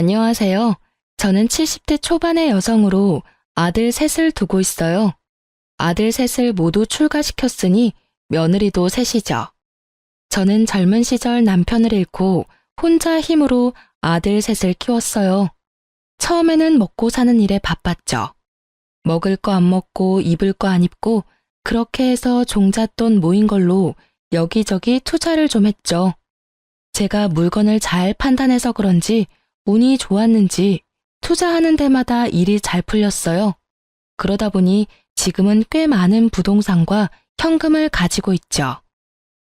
안녕하세요. 저는 70대 초반의 여성으로 아들 셋을 두고 있어요. 아들 셋을 모두 출가시켰으니 며느리도 셋이죠. 저는 젊은 시절 남편을 잃고 혼자 힘으로 아들 셋을 키웠어요. 처음에는 먹고 사는 일에 바빴죠. 먹을 거 안 먹고 입을 거 안 입고 그렇게 해서 종잣돈 모인 걸로 여기저기 투자를 좀 했죠. 제가 물건을 잘 판단해서 그런지 운이 좋았는지 투자하는 데마다 일이 잘 풀렸어요. 그러다 보니 지금은 꽤 많은 부동산과 현금을 가지고 있죠.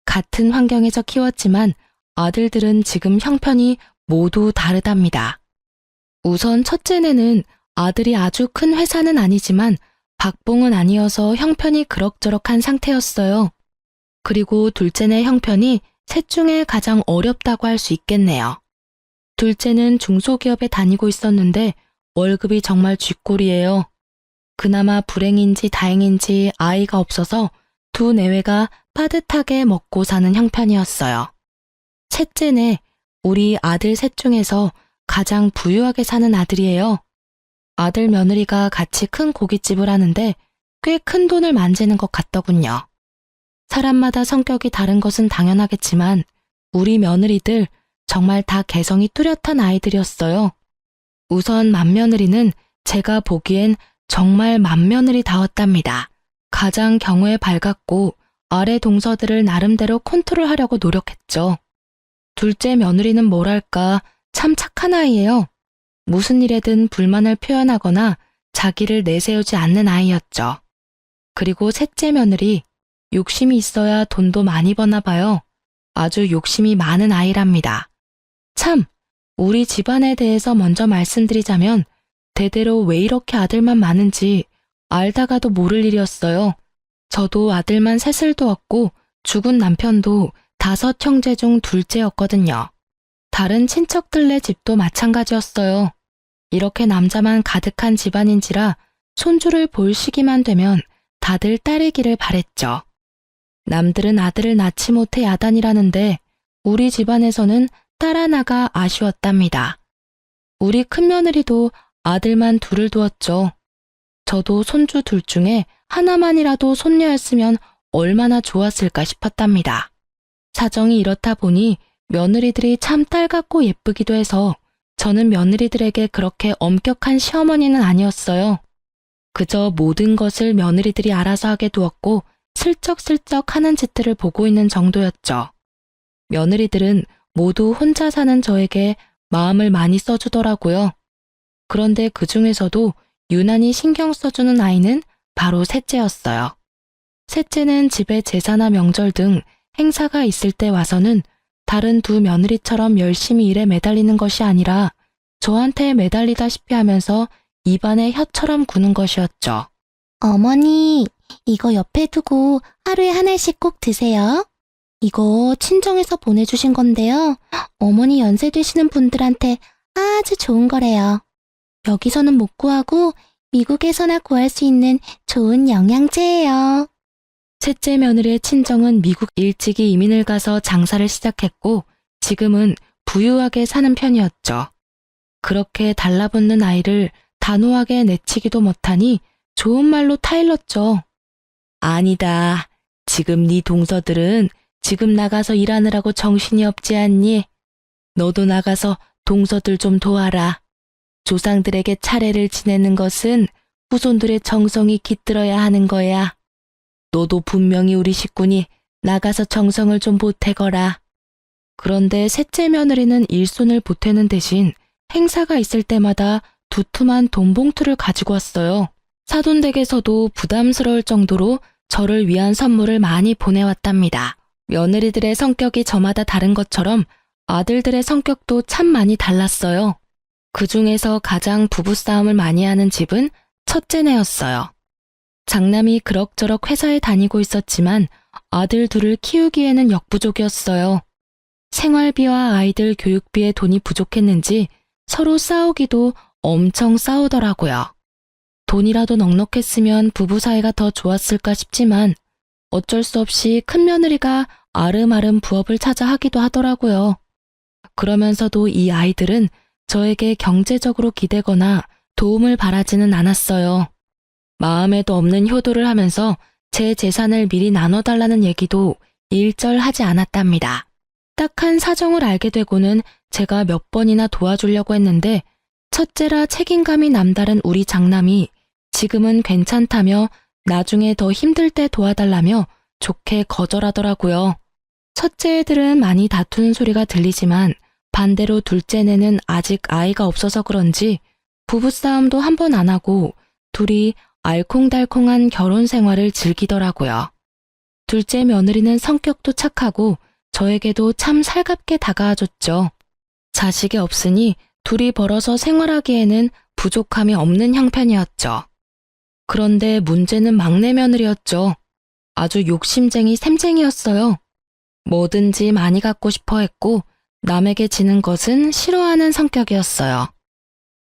같은 환경에서 키웠지만 아들들은 지금 형편이 모두 다르답니다. 우선 첫째네는 아들이 아주 큰 회사는 아니지만 박봉은 아니어서 형편이 그럭저럭한 상태였어요. 그리고 둘째네 형편이 셋 중에 가장 어렵다고 할 수 있겠네요. 둘째는 중소기업에 다니고 있었는데 월급이 정말 쥐꼬리예요. 그나마 불행인지 다행인지 아이가 없어서 두 내외가 빠듯하게 먹고 사는 형편이었어요. 셋째네, 우리 아들 셋 중에서 가장 부유하게 사는 아들이에요. 아들 며느리가 같이 큰 고깃집을 하는데 꽤 큰 돈을 만지는 것 같더군요. 사람마다 성격이 다른 것은 당연하겠지만 우리 며느리들 정말 다 개성이 뚜렷한 아이들이었어요. 우선 맏며느리는 제가 보기엔 정말 맏며느리다웠답니다. 가장 경우에 밝았고 아래 동서들을 나름대로 컨트롤하려고 노력했죠. 둘째 며느리는 뭐랄까 참 착한 아이예요. 무슨 일에든 불만을 표현하거나 자기를 내세우지 않는 아이였죠. 그리고 셋째 며느리, 욕심이 있어야 돈도 많이 버나 봐요. 아주 욕심이 많은 아이랍니다. 참, 우리 집안에 대해서 먼저 말씀드리자면 대대로 왜 이렇게 아들만 많은지 알다가도 모를 일이었어요. 저도 아들만 셋을 두었고 죽은 남편도 5 형제 중 둘째였거든요. 다른 친척들네 집도 마찬가지였어요. 이렇게 남자만 가득한 집안인지라 손주를 볼 시기만 되면 다들 딸이기를 바랬죠. 남들은 아들을 낳지 못해 야단이라는데 우리 집안에서는 딸 하나가 아쉬웠답니다. 우리 큰며느리도 아들만 둘을 두었죠. 저도 손주 둘 중에 하나만이라도 손녀였으면 얼마나 좋았을까 싶었답니다. 사정이 이렇다 보니 며느리들이 참 딸 같고 예쁘기도 해서 저는 며느리들에게 그렇게 엄격한 시어머니는 아니었어요. 그저 모든 것을 며느리들이 알아서 하게 두었고 슬쩍슬쩍 하는 짓들을 보고 있는 정도였죠. 며느리들은 모두 혼자 사는 저에게 마음을 많이 써주더라고요. 그런데 그 중에서도 유난히 신경 써주는 아이는 바로 셋째였어요. 셋째는 집에 제사나 명절 등 행사가 있을 때 와서는 다른 두 며느리처럼 열심히 일에 매달리는 것이 아니라 저한테 매달리다시피 하면서 입안에 혀처럼 구는 것이었죠. 어머니, 이거 옆에 두고 하루에 하나씩 꼭 드세요. 이거 친정에서 보내주신 건데요. 어머니 연세 되시는 분들한테 아주 좋은 거래요. 여기서는 못 구하고 미국에서나 구할 수 있는 좋은 영양제예요. 셋째 며느리의 친정은 미국 일찍이 이민을 가서 장사를 시작했고 지금은 부유하게 사는 편이었죠. 그렇게 달라붙는 아이를 단호하게 내치기도 못하니 좋은 말로 타일렀죠. 아니다. 지금 네 동서들은 지금 나가서 일하느라고 정신이 없지 않니? 너도 나가서 동서들 좀 도와라. 조상들에게 차례를 지내는 것은 후손들의 정성이 깃들어야 하는 거야. 너도 분명히 우리 식구니 나가서 정성을 좀 보태거라. 그런데 셋째 며느리는 일손을 보태는 대신 행사가 있을 때마다 두툼한 돈봉투를 가지고 왔어요. 사돈댁에서도 부담스러울 정도로 저를 위한 선물을 많이 보내왔답니다. 며느리들의 성격이 저마다 다른 것처럼 아들들의 성격도 참 많이 달랐어요. 그 중에서 가장 부부싸움을 많이 하는 집은 첫째네였어요. 장남이 그럭저럭 회사에 다니고 있었지만 아들 둘을 키우기에는 역부족이었어요. 생활비와 아이들 교육비에 돈이 부족했는지 서로 싸우기도 엄청 싸우더라고요. 돈이라도 넉넉했으면 부부 사이가 더 좋았을까 싶지만 어쩔 수 없이 큰며느리가 아름아름 부업을 찾아 하기도 하더라고요. 그러면서도 이 아이들은 저에게 경제적으로 기대거나 도움을 바라지는 않았어요. 마음에도 없는 효도를 하면서 제 재산을 미리 나눠달라는 얘기도 일절하지 않았답니다. 딱한 사정을 알게 되고는 제가 몇 번이나 도와주려고 했는데 첫째라 책임감이 남다른 우리 장남이 지금은 괜찮다며 나중에 더 힘들 때 도와달라며 좋게 거절하더라고요. 첫째 애들은 많이 다투는 소리가 들리지만 반대로 둘째네는 아직 아이가 없어서 그런지 부부싸움도 한 번 안 하고 둘이 알콩달콩한 결혼 생활을 즐기더라고요. 둘째 며느리는 성격도 착하고 저에게도 참 살갑게 다가와줬죠. 자식이 없으니 둘이 벌어서 생활하기에는 부족함이 없는 형편이었죠. 그런데 문제는 막내 며느리였죠. 아주 욕심쟁이 샘쟁이였어요. 뭐든지 많이 갖고 싶어 했고 남에게 지는 것은 싫어하는 성격이었어요.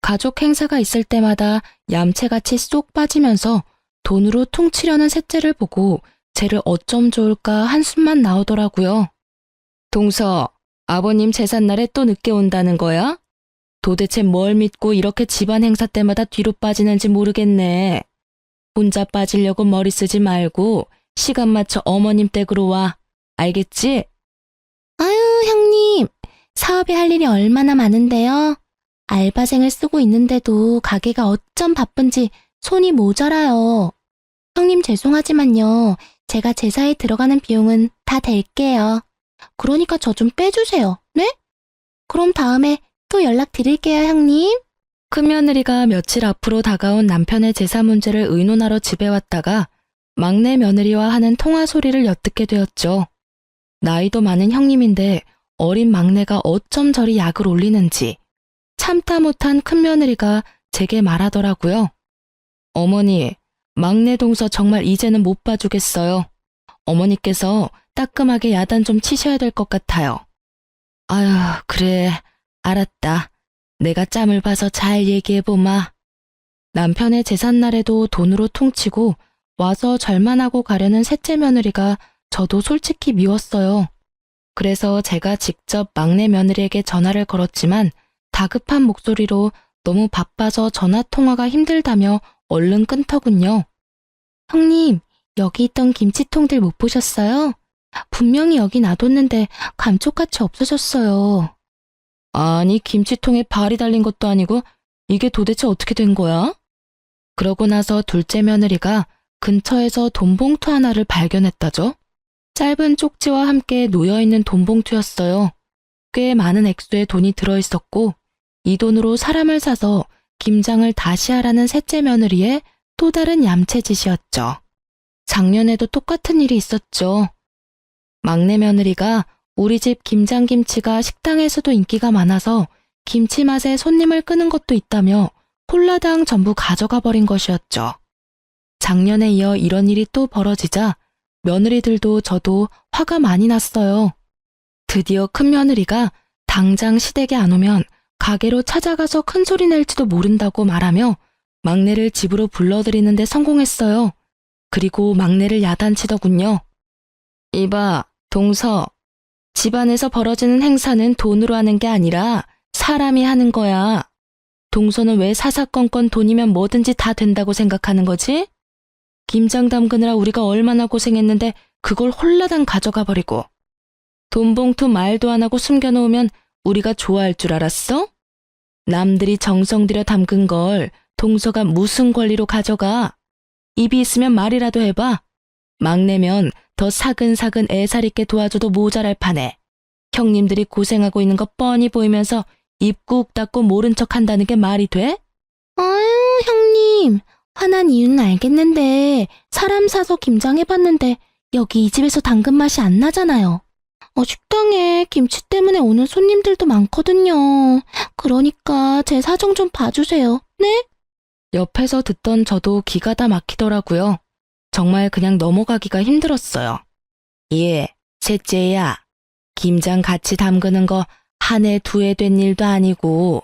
가족 행사가 있을 때마다 얌체같이 쏙 빠지면서 돈으로 퉁치려는 셋째를 보고 쟤를 어쩜 좋을까 한숨만 나오더라고요. 동서, 아버님 제삿날에 또 늦게 온다는 거야? 도대체 뭘 믿고 이렇게 집안 행사 때마다 뒤로 빠지는지 모르겠네. 혼자 빠지려고 머리 쓰지 말고 시간 맞춰 어머님 댁으로 와. 알겠지? 아유, 형님. 사업에 할 일이 얼마나 많은데요. 알바생을 쓰고 있는데도 가게가 어쩜 바쁜지 손이 모자라요. 형님 죄송하지만요. 제가 제사에 들어가는 비용은 다 댈게요. 그러니까 저 좀 빼주세요. 네? 그럼 다음에 또 연락드릴게요, 형님. 큰며느리가 며칠 앞으로 다가온 남편의 제사 문제를 의논하러 집에 왔다가 막내 며느리와 하는 통화 소리를 엿듣게 되었죠. 나이도 많은 형님인데 어린 막내가 어쩜 저리 약을 올리는지 참다 못한 큰며느리가 제게 말하더라고요. 어머니, 막내 동서 정말 이제는 못 봐주겠어요. 어머니께서 따끔하게 야단 좀 치셔야 될 것 같아요. 아유, 그래, 알았다. 내가 짬을 봐서 잘 얘기해보마. 남편의 제삿날에도 돈으로 퉁치고 와서 절만 하고 가려는 셋째 며느리가 저도 솔직히 미웠어요. 그래서 제가 직접 막내 며느리에게 전화를 걸었지만 다급한 목소리로 너무 바빠서 전화 통화가 힘들다며 얼른 끊더군요. 형님, 여기 있던 김치통들 못 보셨어요? 분명히 여기 놔뒀는데 감쪽같이 없어졌어요. 아니, 김치통에 발이 달린 것도 아니고 이게 도대체 어떻게 된 거야? 그러고 나서 둘째 며느리가 근처에서 돈봉투 하나를 발견했다죠. 짧은 쪽지와 함께 놓여있는 돈봉투였어요. 꽤 많은 액수의 돈이 들어있었고 이 돈으로 사람을 사서 김장을 다시 하라는 셋째 며느리의 또 다른 얌체짓이었죠. 작년에도 똑같은 일이 있었죠. 막내 며느리가 우리 집 김장김치가 식당에서도 인기가 많아서 김치 맛에 손님을 끄는 것도 있다며 홀라당 전부 가져가 버린 것이었죠. 작년에 이어 이런 일이 또 벌어지자 며느리들도 저도 화가 많이 났어요. 드디어 큰 며느리가 당장 시댁에 안 오면 가게로 찾아가서 큰 소리 낼지도 모른다고 말하며 막내를 집으로 불러들이는데 성공했어요. 그리고 막내를 야단치더군요. 이봐, 동서. 집안에서 벌어지는 행사는 돈으로 하는 게 아니라 사람이 하는 거야. 동서는 왜 사사건건 돈이면 뭐든지 다 된다고 생각하는 거지? 김장 담그느라 우리가 얼마나 고생했는데 그걸 홀라당 가져가 버리고. 돈봉투 말도 안 하고 숨겨놓으면 우리가 좋아할 줄 알았어? 남들이 정성 들여 담근 걸 동서가 무슨 권리로 가져가? 입이 있으면 말이라도 해봐. 막내면 더 사근사근 애살 있게 도와줘도 모자랄 판에 형님들이 고생하고 있는 거 뻔히 보이면서 입 꾹 닫고 모른 척 한다는 게 말이 돼? 아유, 형님. 화난 이유는 알겠는데 사람 사서 김장해봤는데 여기 이 집에서 담근 맛이 안 나잖아요. 식당에 김치 때문에 오는 손님들도 많거든요. 그러니까 제 사정 좀 봐주세요. 네? 옆에서 듣던 저도 기가 다 막히더라고요. 정말 그냥 넘어가기가 힘들었어요. 예, 셋째야. 김장 같이 담그는 거 한 해 두 해 된 일도 아니고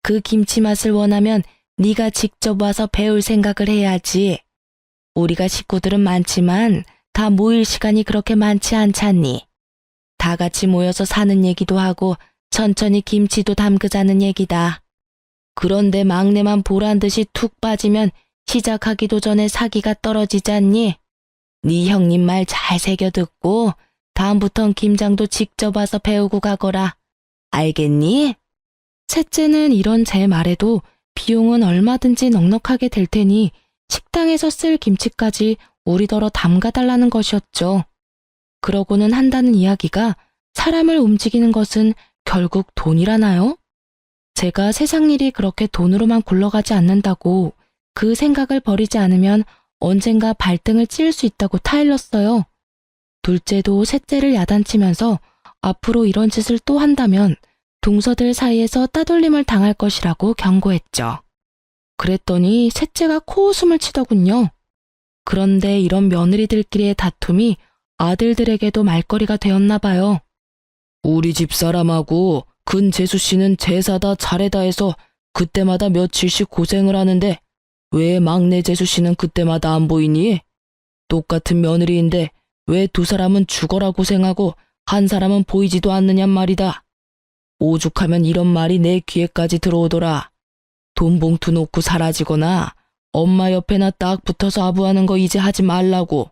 그 김치 맛을 원하면 네가 직접 와서 배울 생각을 해야지. 우리가 식구들은 많지만 다 모일 시간이 그렇게 많지 않잖니. 다 같이 모여서 사는 얘기도 하고 천천히 김치도 담그자는 얘기다. 그런데 막내만 보란 듯이 툭 빠지면 시작하기도 전에 사기가 떨어지지 않니? 네 형님 말 잘 새겨 듣고 다음부턴 김장도 직접 와서 배우고 가거라. 알겠니? 셋째는 이런 제 말에도 비용은 얼마든지 넉넉하게 될 테니 식당에서 쓸 김치까지 우리더러 담가달라는 것이었죠. 그러고는 한다는 이야기가 사람을 움직이는 것은 결국 돈이라나요? 제가 세상 일이 그렇게 돈으로만 굴러가지 않는다고 그 생각을 버리지 않으면 언젠가 발등을 찌를 수 있다고 타일렀어요. 둘째도 셋째를 야단치면서 앞으로 이런 짓을 또 한다면 동서들 사이에서 따돌림을 당할 것이라고 경고했죠. 그랬더니 셋째가 코웃음을 치더군요. 그런데 이런 며느리들끼리의 다툼이 아들들에게도 말거리가 되었나 봐요. 우리 집 사람하고 근재수 씨는 제사다 차례다 해서 그때마다 며칠씩 고생을 하는데 왜 막내 재수 씨는 그때마다 안 보이니? 똑같은 며느리인데 왜 두 사람은 죽어라 고생하고 한 사람은 보이지도 않느냔 말이다. 오죽하면 이런 말이 내 귀에까지 들어오더라. 돈 봉투 놓고 사라지거나 엄마 옆에나 딱 붙어서 아부하는 거 이제 하지 말라고.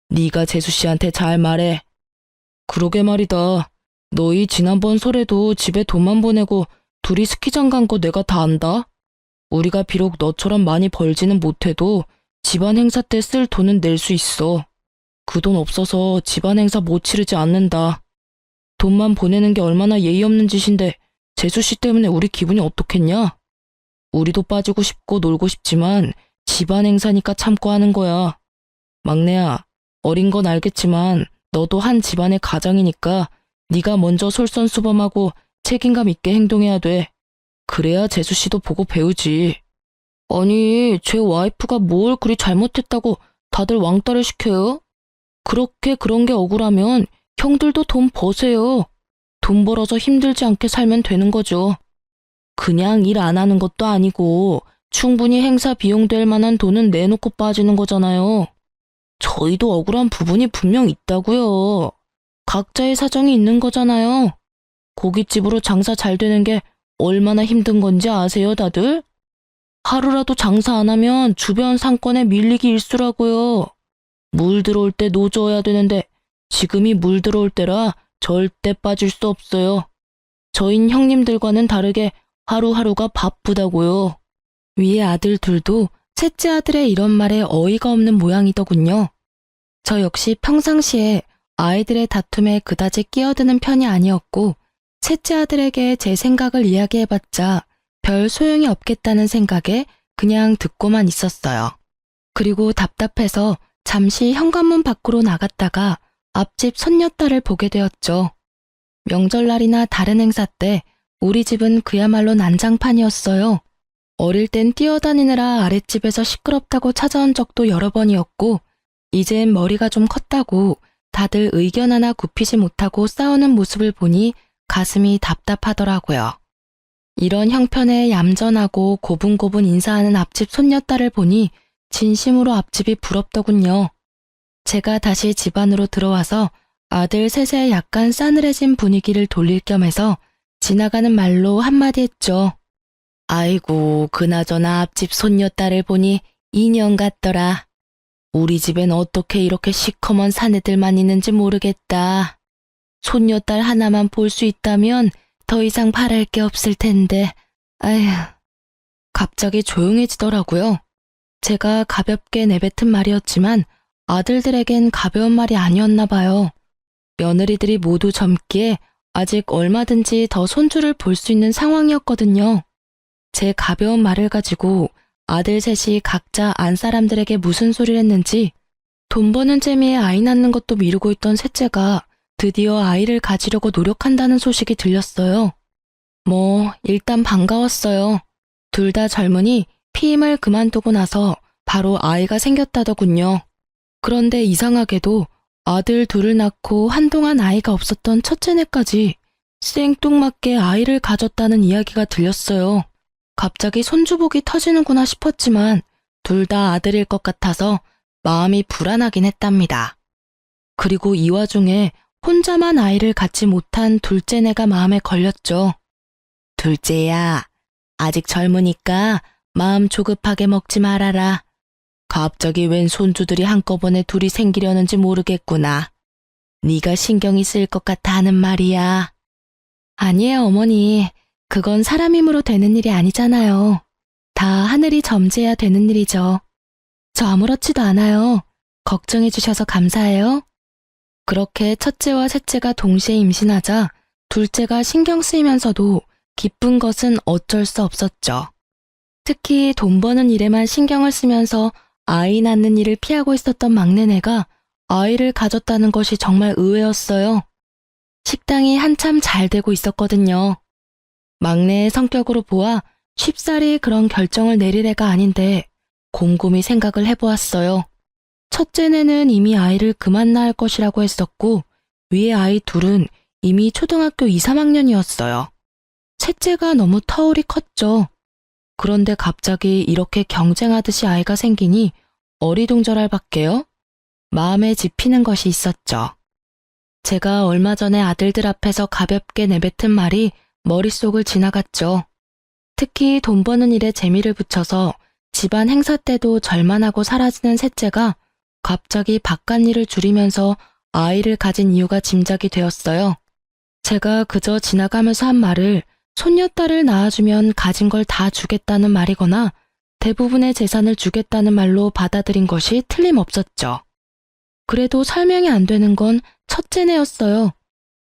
네가 재수 씨한테 잘 말해. 그러게 말이다. 너희 지난번 설에도 집에 돈만 보내고 둘이 스키장 간 거 내가 다 안다. 우리가 비록 너처럼 많이 벌지는 못해도 집안 행사 때 쓸 돈은 낼 수 있어. 그 돈 없어서 집안 행사 못 치르지 않는다. 돈만 보내는 게 얼마나 예의 없는 짓인데 재수 씨 때문에 우리 기분이 어떻겠냐? 우리도 빠지고 싶고 놀고 싶지만 집안 행사니까 참고 하는 거야. 막내야, 어린 건 알겠지만 너도 한 집안의 가장이니까 네가 먼저 솔선수범하고 책임감 있게 행동해야 돼. 그래야 재수 씨도 보고 배우지. 아니, 제 와이프가 뭘 그리 잘못했다고 다들 왕따를 시켜요? 그렇게 그런 게 억울하면 형들도 돈 버세요. 돈 벌어서 힘들지 않게 살면 되는 거죠. 그냥 일 안 하는 것도 아니고 충분히 행사 비용 될 만한 돈은 내놓고 빠지는 거잖아요. 저희도 억울한 부분이 분명 있다고요. 각자의 사정이 있는 거잖아요. 고깃집으로 장사 잘 되는 게 얼마나 힘든 건지 아세요, 다들? 하루라도 장사 안 하면 주변 상권에 밀리기 일쑤라고요. 물 들어올 때 노져야 되는데 지금이 물 들어올 때라 절대 빠질 수 없어요. 저흰 형님들과는 다르게 하루하루가 바쁘다고요. 위에 아들 둘도 셋째 아들의 이런 말에 어이가 없는 모양이더군요. 저 역시 평상시에 아이들의 다툼에 그다지 끼어드는 편이 아니었고 셋째 아들에게 제 생각을 이야기해봤자 별 소용이 없겠다는 생각에 그냥 듣고만 있었어요. 그리고 답답해서 잠시 현관문 밖으로 나갔다가 앞집 손녀딸을 보게 되었죠. 명절날이나 다른 행사 때 우리 집은 그야말로 난장판이었어요. 어릴 땐 뛰어다니느라 아랫집에서 시끄럽다고 찾아온 적도 여러 번이었고 이젠 머리가 좀 컸다고 다들 의견 하나 굽히지 못하고 싸우는 모습을 보니 가슴이 답답하더라고요. 이런 형편에 얌전하고 고분고분 인사하는 앞집 손녀딸을 보니 진심으로 앞집이 부럽더군요. 제가 다시 집 안으로 들어와서 아들 셋의 약간 싸늘해진 분위기를 돌릴 겸 해서 지나가는 말로 한마디 했죠. 아이고, 그나저나 앞집 손녀딸을 보니 인형 같더라. 우리 집엔 어떻게 이렇게 시커먼 사내들만 있는지 모르겠다. 손녀딸 하나만 볼 수 있다면 더 이상 바랄 게 없을 텐데. 아휴. 갑자기 조용해지더라고요. 제가 가볍게 내뱉은 말이었지만 아들들에겐 가벼운 말이 아니었나 봐요. 며느리들이 모두 젊기에 아직 얼마든지 더 손주를 볼 수 있는 상황이었거든요. 제 가벼운 말을 가지고 아들 셋이 각자 안 사람들에게 무슨 소리를 했는지 돈 버는 재미에 아이 낳는 것도 미루고 있던 셋째가 드디어 아이를 가지려고 노력한다는 소식이 들렸어요. 일단 반가웠어요. 둘 다 젊으니 피임을 그만두고 나서 바로 아이가 생겼다더군요. 그런데 이상하게도 아들 둘을 낳고 한동안 아이가 없었던 첫째네까지 생뚱맞게 아이를 가졌다는 이야기가 들렸어요. 갑자기 손주복이 터지는구나 싶었지만 둘 다 아들일 것 같아서 마음이 불안하긴 했답니다. 그리고 이 와중에 혼자만 아이를 갖지 못한 둘째네가 마음에 걸렸죠. 둘째야, 아직 젊으니까 마음 조급하게 먹지 말아라. 갑자기 웬 손주들이 한꺼번에 둘이 생기려는지 모르겠구나. 네가 신경이 쓰일 것 같아 하는 말이야. 아니에요, 어머니. 그건 사람 힘으로 되는 일이 아니잖아요. 다 하늘이 점지해야 되는 일이죠. 저 아무렇지도 않아요. 걱정해 주셔서 감사해요. 그렇게 첫째와 셋째가 동시에 임신하자 둘째가 신경 쓰이면서도 기쁜 것은 어쩔 수 없었죠. 특히 돈 버는 일에만 신경을 쓰면서 아이 낳는 일을 피하고 있었던 막내네가 아이를 가졌다는 것이 정말 의외였어요. 식당이 한참 잘 되고 있었거든요. 막내의 성격으로 보아 쉽사리 그런 결정을 내릴 애가 아닌데 곰곰이 생각을 해보았어요. 첫째네는 이미 아이를 그만 낳을 것이라고 했었고 위에 아이 둘은 이미 초등학교 2, 3학년이었어요. 셋째가 너무 터울이 컸죠. 그런데 갑자기 이렇게 경쟁하듯이 아이가 생기니 어리둥절할 밖에요. 마음에 집히는 것이 있었죠. 제가 얼마 전에 아들들 앞에서 가볍게 내뱉은 말이 머릿속을 지나갔죠. 특히 돈 버는 일에 재미를 붙여서 집안 행사 때도 절만 하고 사라지는 셋째가 갑자기 바깥 일을 줄이면서 아이를 가진 이유가 짐작이 되었어요. 제가 그저 지나가면서 한 말을 손녀딸을 낳아주면 가진 걸 다 주겠다는 말이거나 대부분의 재산을 주겠다는 말로 받아들인 것이 틀림없었죠. 그래도 설명이 안 되는 건 첫째네였어요.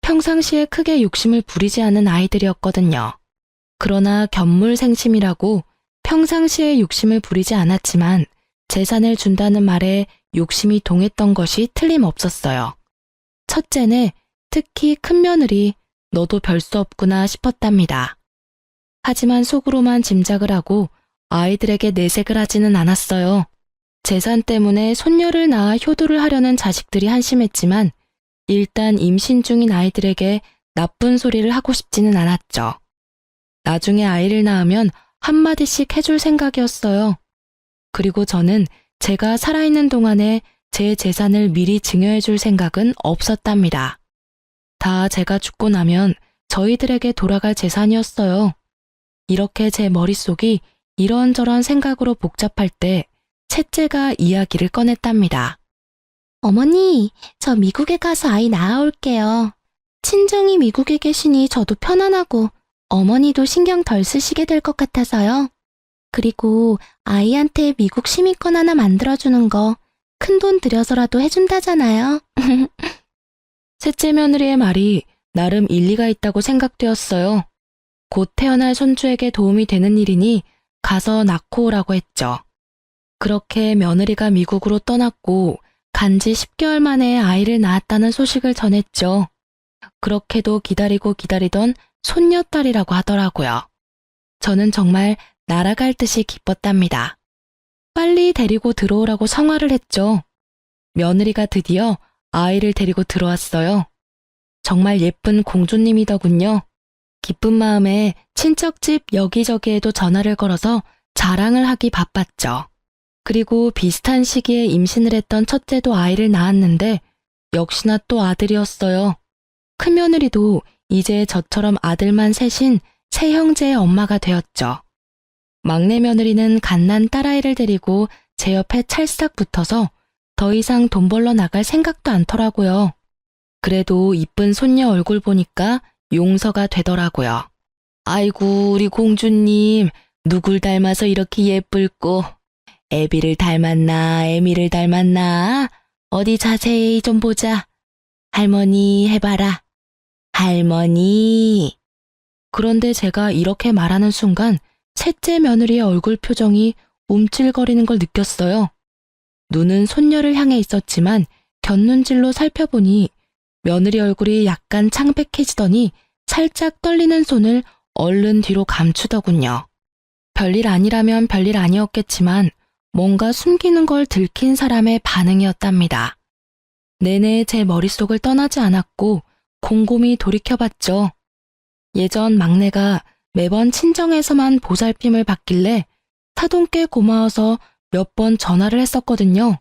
평상시에 크게 욕심을 부리지 않은 아이들이었거든요. 그러나 견물생심이라고 평상시에 욕심을 부리지 않았지만 재산을 준다는 말에 욕심이 동했던 것이 틀림없었어요. 첫째는 특히 큰 며느리 너도 별 수 없구나 싶었답니다. 하지만 속으로만 짐작을 하고 아이들에게 내색을 하지는 않았어요. 재산 때문에 손녀를 낳아 효도를 하려는 자식들이 한심했지만 일단 임신 중인 아이들에게 나쁜 소리를 하고 싶지는 않았죠. 나중에 아이를 낳으면 한마디씩 해줄 생각이었어요. 그리고 저는 제가 살아있는 동안에 제 재산을 미리 증여해줄 생각은 없었답니다. 다 제가 죽고 나면 저희들에게 돌아갈 재산이었어요. 이렇게 제 머릿속이 이런저런 생각으로 복잡할 때 셋째가 이야기를 꺼냈답니다. 어머니, 저 미국에 가서 아이 낳아올게요. 친정이 미국에 계시니 저도 편안하고 어머니도 신경 덜 쓰시게 될 것 같아서요. 그리고 아이한테 미국 시민권 하나 만들어주는 거 큰 돈 들여서라도 해준다잖아요. 셋째 며느리의 말이 나름 일리가 있다고 생각되었어요. 곧 태어날 손주에게 도움이 되는 일이니 가서 낳고 오라고 했죠. 그렇게 며느리가 미국으로 떠났고 간지 10개월 만에 아이를 낳았다는 소식을 전했죠. 그렇게도 기다리고 기다리던 손녀딸이라고 하더라고요. 저는 정말 날아갈 듯이 기뻤답니다. 빨리 데리고 들어오라고 성화를 했죠. 며느리가 드디어 아이를 데리고 들어왔어요. 정말 예쁜 공주님이더군요. 기쁜 마음에 친척집 여기저기에도 전화를 걸어서 자랑을 하기 바빴죠. 그리고 비슷한 시기에 임신을 했던 첫째도 아이를 낳았는데 역시나 또 아들이었어요. 큰며느리도 이제 저처럼 아들만 셋인 세 형제의 엄마가 되었죠. 막내 며느리는 갓난 딸아이를 데리고 제 옆에 찰싹 붙어서 더 이상 돈 벌러 나갈 생각도 않더라고요. 그래도 이쁜 손녀 얼굴 보니까 용서가 되더라고요. 아이고 우리 공주님 누굴 닮아서 이렇게 예쁠꼬. 애비를 닮았나 애미를 닮았나 어디 자세히 좀 보자. 할머니 해봐라. 할머니. 그런데 제가 이렇게 말하는 순간 셋째 며느리의 얼굴 표정이 움찔거리는 걸 느꼈어요. 눈은 손녀를 향해 있었지만 곁눈질로 살펴보니 며느리 얼굴이 약간 창백해지더니 살짝 떨리는 손을 얼른 뒤로 감추더군요. 별일 아니라면 별일 아니었겠지만 뭔가 숨기는 걸 들킨 사람의 반응이었답니다. 내내 제 머릿속을 떠나지 않았고 곰곰이 돌이켜봤죠. 예전 막내가 매번 친정에서만 보살핌을 받길래 사돈께 고마워서 몇 번 전화를 했었거든요.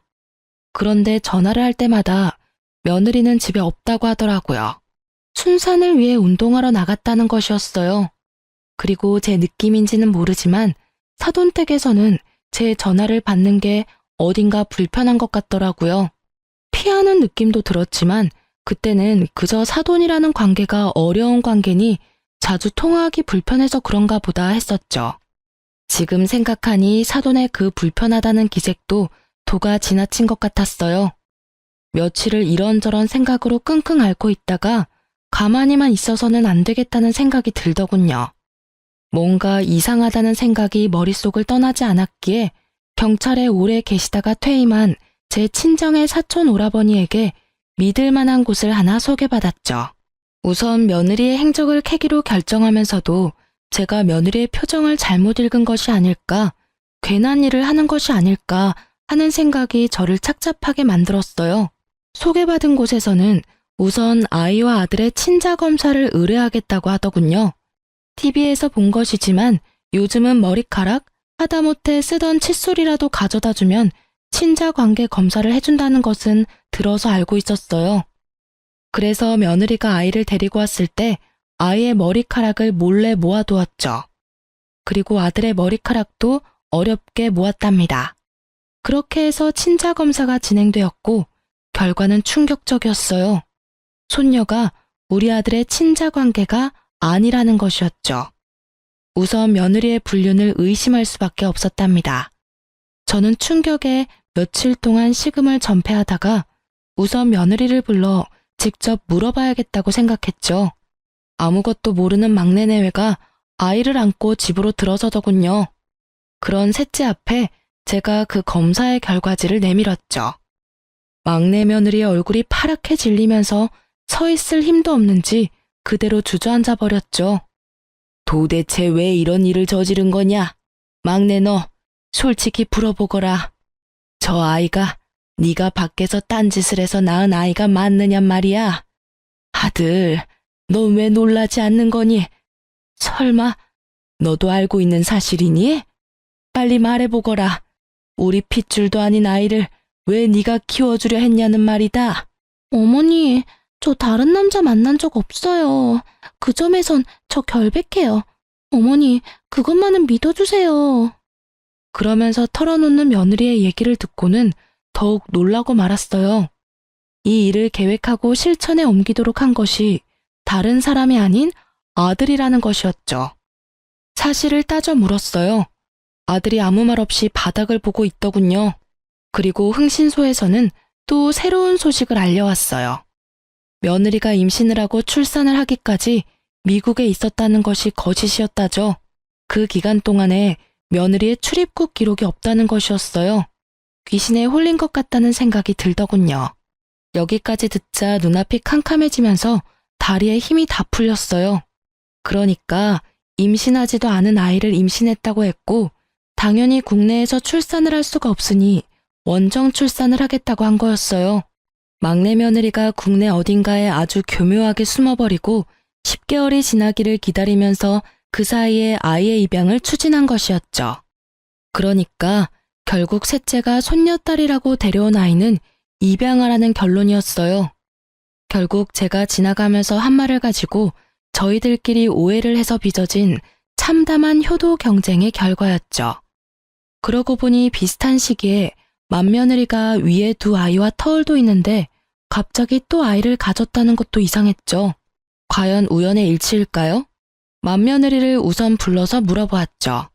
그런데 전화를 할 때마다 며느리는 집에 없다고 하더라고요. 순산을 위해 운동하러 나갔다는 것이었어요. 그리고 제 느낌인지는 모르지만 사돈댁에서는 제 전화를 받는 게 어딘가 불편한 것 같더라고요. 피하는 느낌도 들었지만 그때는 그저 사돈이라는 관계가 어려운 관계니 자주 통화하기 불편해서 그런가 보다 했었죠. 지금 생각하니 사돈의 그 불편하다는 기색도 도가 지나친 것 같았어요. 며칠을 이런저런 생각으로 끙끙 앓고 있다가 가만히만 있어서는 안 되겠다는 생각이 들더군요. 뭔가 이상하다는 생각이 머릿속을 떠나지 않았기에 경찰에 오래 계시다가 퇴임한 제 친정의 사촌 오라버니에게 믿을 만한 곳을 하나 소개받았죠. 우선 며느리의 행적을 캐기로 결정하면서도 제가 며느리의 표정을 잘못 읽은 것이 아닐까, 괜한 일을 하는 것이 아닐까 하는 생각이 저를 착잡하게 만들었어요. 소개받은 곳에서는 우선 아이와 아들의 친자 검사를 의뢰하겠다고 하더군요. TV에서 본 것이지만 요즘은 머리카락, 하다못해 쓰던 칫솔이라도 가져다 주면 친자 관계 검사를 해준다는 것은 들어서 알고 있었어요. 그래서 며느리가 아이를 데리고 왔을 때 아이의 머리카락을 몰래 모아두었죠. 그리고 아들의 머리카락도 어렵게 모았답니다. 그렇게 해서 친자 검사가 진행되었고 결과는 충격적이었어요. 손녀가 우리 아들의 친자 관계가 아니라는 것이었죠. 우선 며느리의 불륜을 의심할 수밖에 없었답니다. 저는 충격에 며칠 동안 식음을 전폐하다가 우선 며느리를 불러 직접 물어봐야겠다고 생각했죠. 아무것도 모르는 막내 내외가 아이를 안고 집으로 들어서더군요. 그런 셋째 앞에 제가 그 검사의 결과지를 내밀었죠. 막내 며느리의 얼굴이 파랗게 질리면서 서 있을 힘도 없는지 그대로 주저앉아 버렸죠. 도대체 왜 이런 일을 저지른 거냐? 막내 너, 솔직히 풀어보거라. 저 아이가 네가 밖에서 딴짓을 해서 낳은 아이가 맞느냔 말이야. 아들, 너 왜 놀라지 않는 거니? 설마 너도 알고 있는 사실이니? 빨리 말해보거라. 우리 핏줄도 아닌 아이를 왜 네가 키워주려 했냐는 말이다. 어머니, 저 다른 남자 만난 적 없어요. 그 점에선 저 결백해요. 어머니, 그것만은 믿어주세요. 그러면서 털어놓는 며느리의 얘기를 듣고는 더욱 놀라고 말았어요. 이 일을 계획하고 실천에 옮기도록 한 것이 다른 사람이 아닌 아들이라는 것이었죠. 사실을 따져 물었어요. 아들이 아무 말 없이 바닥을 보고 있더군요. 그리고 흥신소에서는 또 새로운 소식을 알려왔어요. 며느리가 임신을 하고 출산을 하기까지 미국에 있었다는 것이 거짓이었다죠. 그 기간 동안에 며느리의 출입국 기록이 없다는 것이었어요. 귀신에 홀린 것 같다는 생각이 들더군요. 여기까지 듣자 눈앞이 캄캄해지면서 다리에 힘이 다 풀렸어요. 그러니까 임신하지도 않은 아이를 임신했다고 했고 당연히 국내에서 출산을 할 수가 없으니 원정 출산을 하겠다고 한 거였어요. 막내 며느리가 국내 어딘가에 아주 교묘하게 숨어버리고 10개월이 지나기를 기다리면서 그 사이에 아이의 입양을 추진한 것이었죠. 그러니까 결국 셋째가 손녀딸이라고 데려온 아이는 입양하라는 결론이었어요. 결국 제가 지나가면서 한 말을 가지고 저희들끼리 오해를 해서 빚어진 참담한 효도 경쟁의 결과였죠. 그러고 보니 비슷한 시기에 맏며느리가 위에 두 아이와 터울도 있는데 갑자기 또 아이를 가졌다는 것도 이상했죠. 과연 우연의 일치일까요? 맏며느리를 우선 불러서 물어보았죠.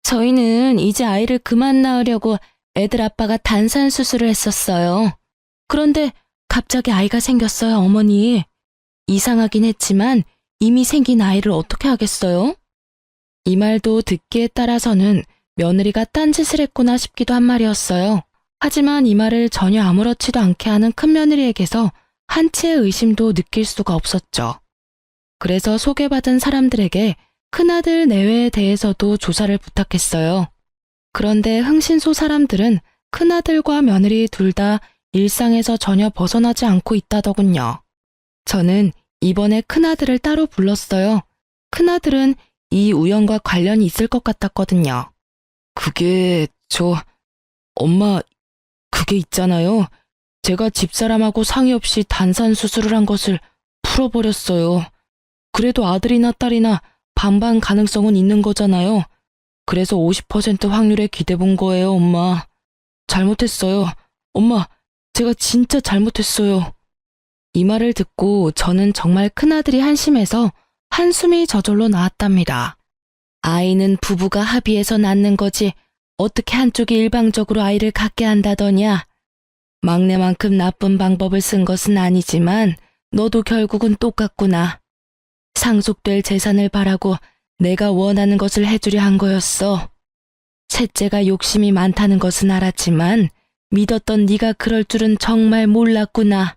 저희는 이제 아이를 그만 낳으려고 애들 아빠가 단산 수술을 했었어요. 그런데 갑자기 아이가 생겼어요, 어머니. 이상하긴 했지만 이미 생긴 아이를 어떻게 하겠어요? 이 말도 듣기에 따라서는 며느리가 딴짓을 했구나 싶기도 한 말이었어요. 하지만 이 말을 전혀 아무렇지도 않게 하는 큰며느리에게서 한치의 의심도 느낄 수가 없었죠. 그래서 소개받은 사람들에게 큰아들 내외에 대해서도 조사를 부탁했어요. 그런데 흥신소 사람들은 큰아들과 며느리 둘 다 일상에서 전혀 벗어나지 않고 있다더군요. 저는 이번에 큰아들을 따로 불렀어요. 큰아들은 이 우연과 관련이 있을 것 같았거든요. 엄마, 그게 있잖아요. 제가 집사람하고 상의 없이 단산 수술을 한 것을 풀어버렸어요. 그래도 아들이나 딸이나 반반 가능성은 있는 거잖아요. 그래서 50% 확률에 기대본 거예요, 엄마. 잘못했어요. 엄마, 제가 진짜 잘못했어요. 이 말을 듣고 저는 정말 큰아들이 한심해서 한숨이 저절로 나왔답니다. 아이는 부부가 합의해서 낳는 거지 어떻게 한쪽이 일방적으로 아이를 갖게 한다더냐. 막내만큼 나쁜 방법을 쓴 것은 아니지만 너도 결국은 똑같구나. 상속될 재산을 바라고 내가 원하는 것을 해주려 한 거였어. 셋째가 욕심이 많다는 것은 알았지만 믿었던 네가 그럴 줄은 정말 몰랐구나.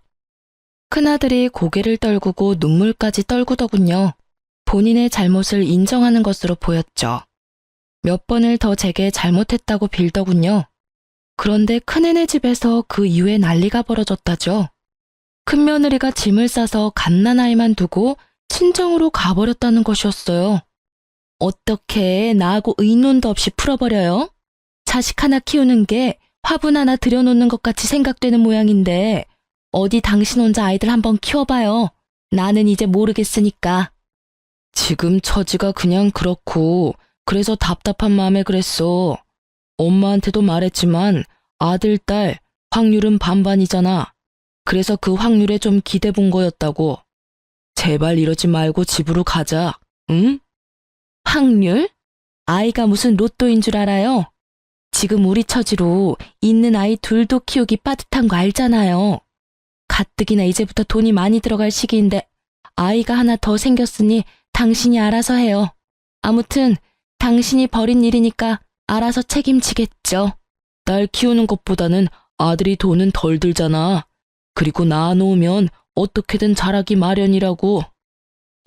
큰아들이 고개를 떨구고 눈물까지 떨구더군요. 본인의 잘못을 인정하는 것으로 보였죠. 몇 번을 더 제게 잘못했다고 빌더군요. 그런데 큰애네 집에서 그 이후에 난리가 벌어졌다죠. 큰며느리가 짐을 싸서 갓난아이만 두고 친정으로 가버렸다는 것이었어요. 어떻게 나하고 의논도 없이 풀어버려요? 자식 하나 키우는 게 화분 하나 들여놓는 것 같이 생각되는 모양인데 어디 당신 혼자 아이들 한번 키워봐요. 나는 이제 모르겠으니까. 지금 처지가 그냥 그렇고 그래서 답답한 마음에 그랬어. 엄마한테도 말했지만 아들, 딸 확률은 반반이잖아. 그래서 그 확률에 좀 기대 본 거였다고. 제발 이러지 말고 집으로 가자. 응? 확률? 아이가 무슨 로또인 줄 알아요? 지금 우리 처지로 있는 아이 둘도 키우기 빠듯한 거 알잖아요. 가뜩이나 이제부터 돈이 많이 들어갈 시기인데 아이가 하나 더 생겼으니 당신이 알아서 해요. 아무튼 당신이 벌인 일이니까 알아서 책임지겠죠. 딸 키우는 것보다는 아들이 돈은 덜 들잖아. 그리고 낳아놓으면 어떻게든 자라기 마련이라고.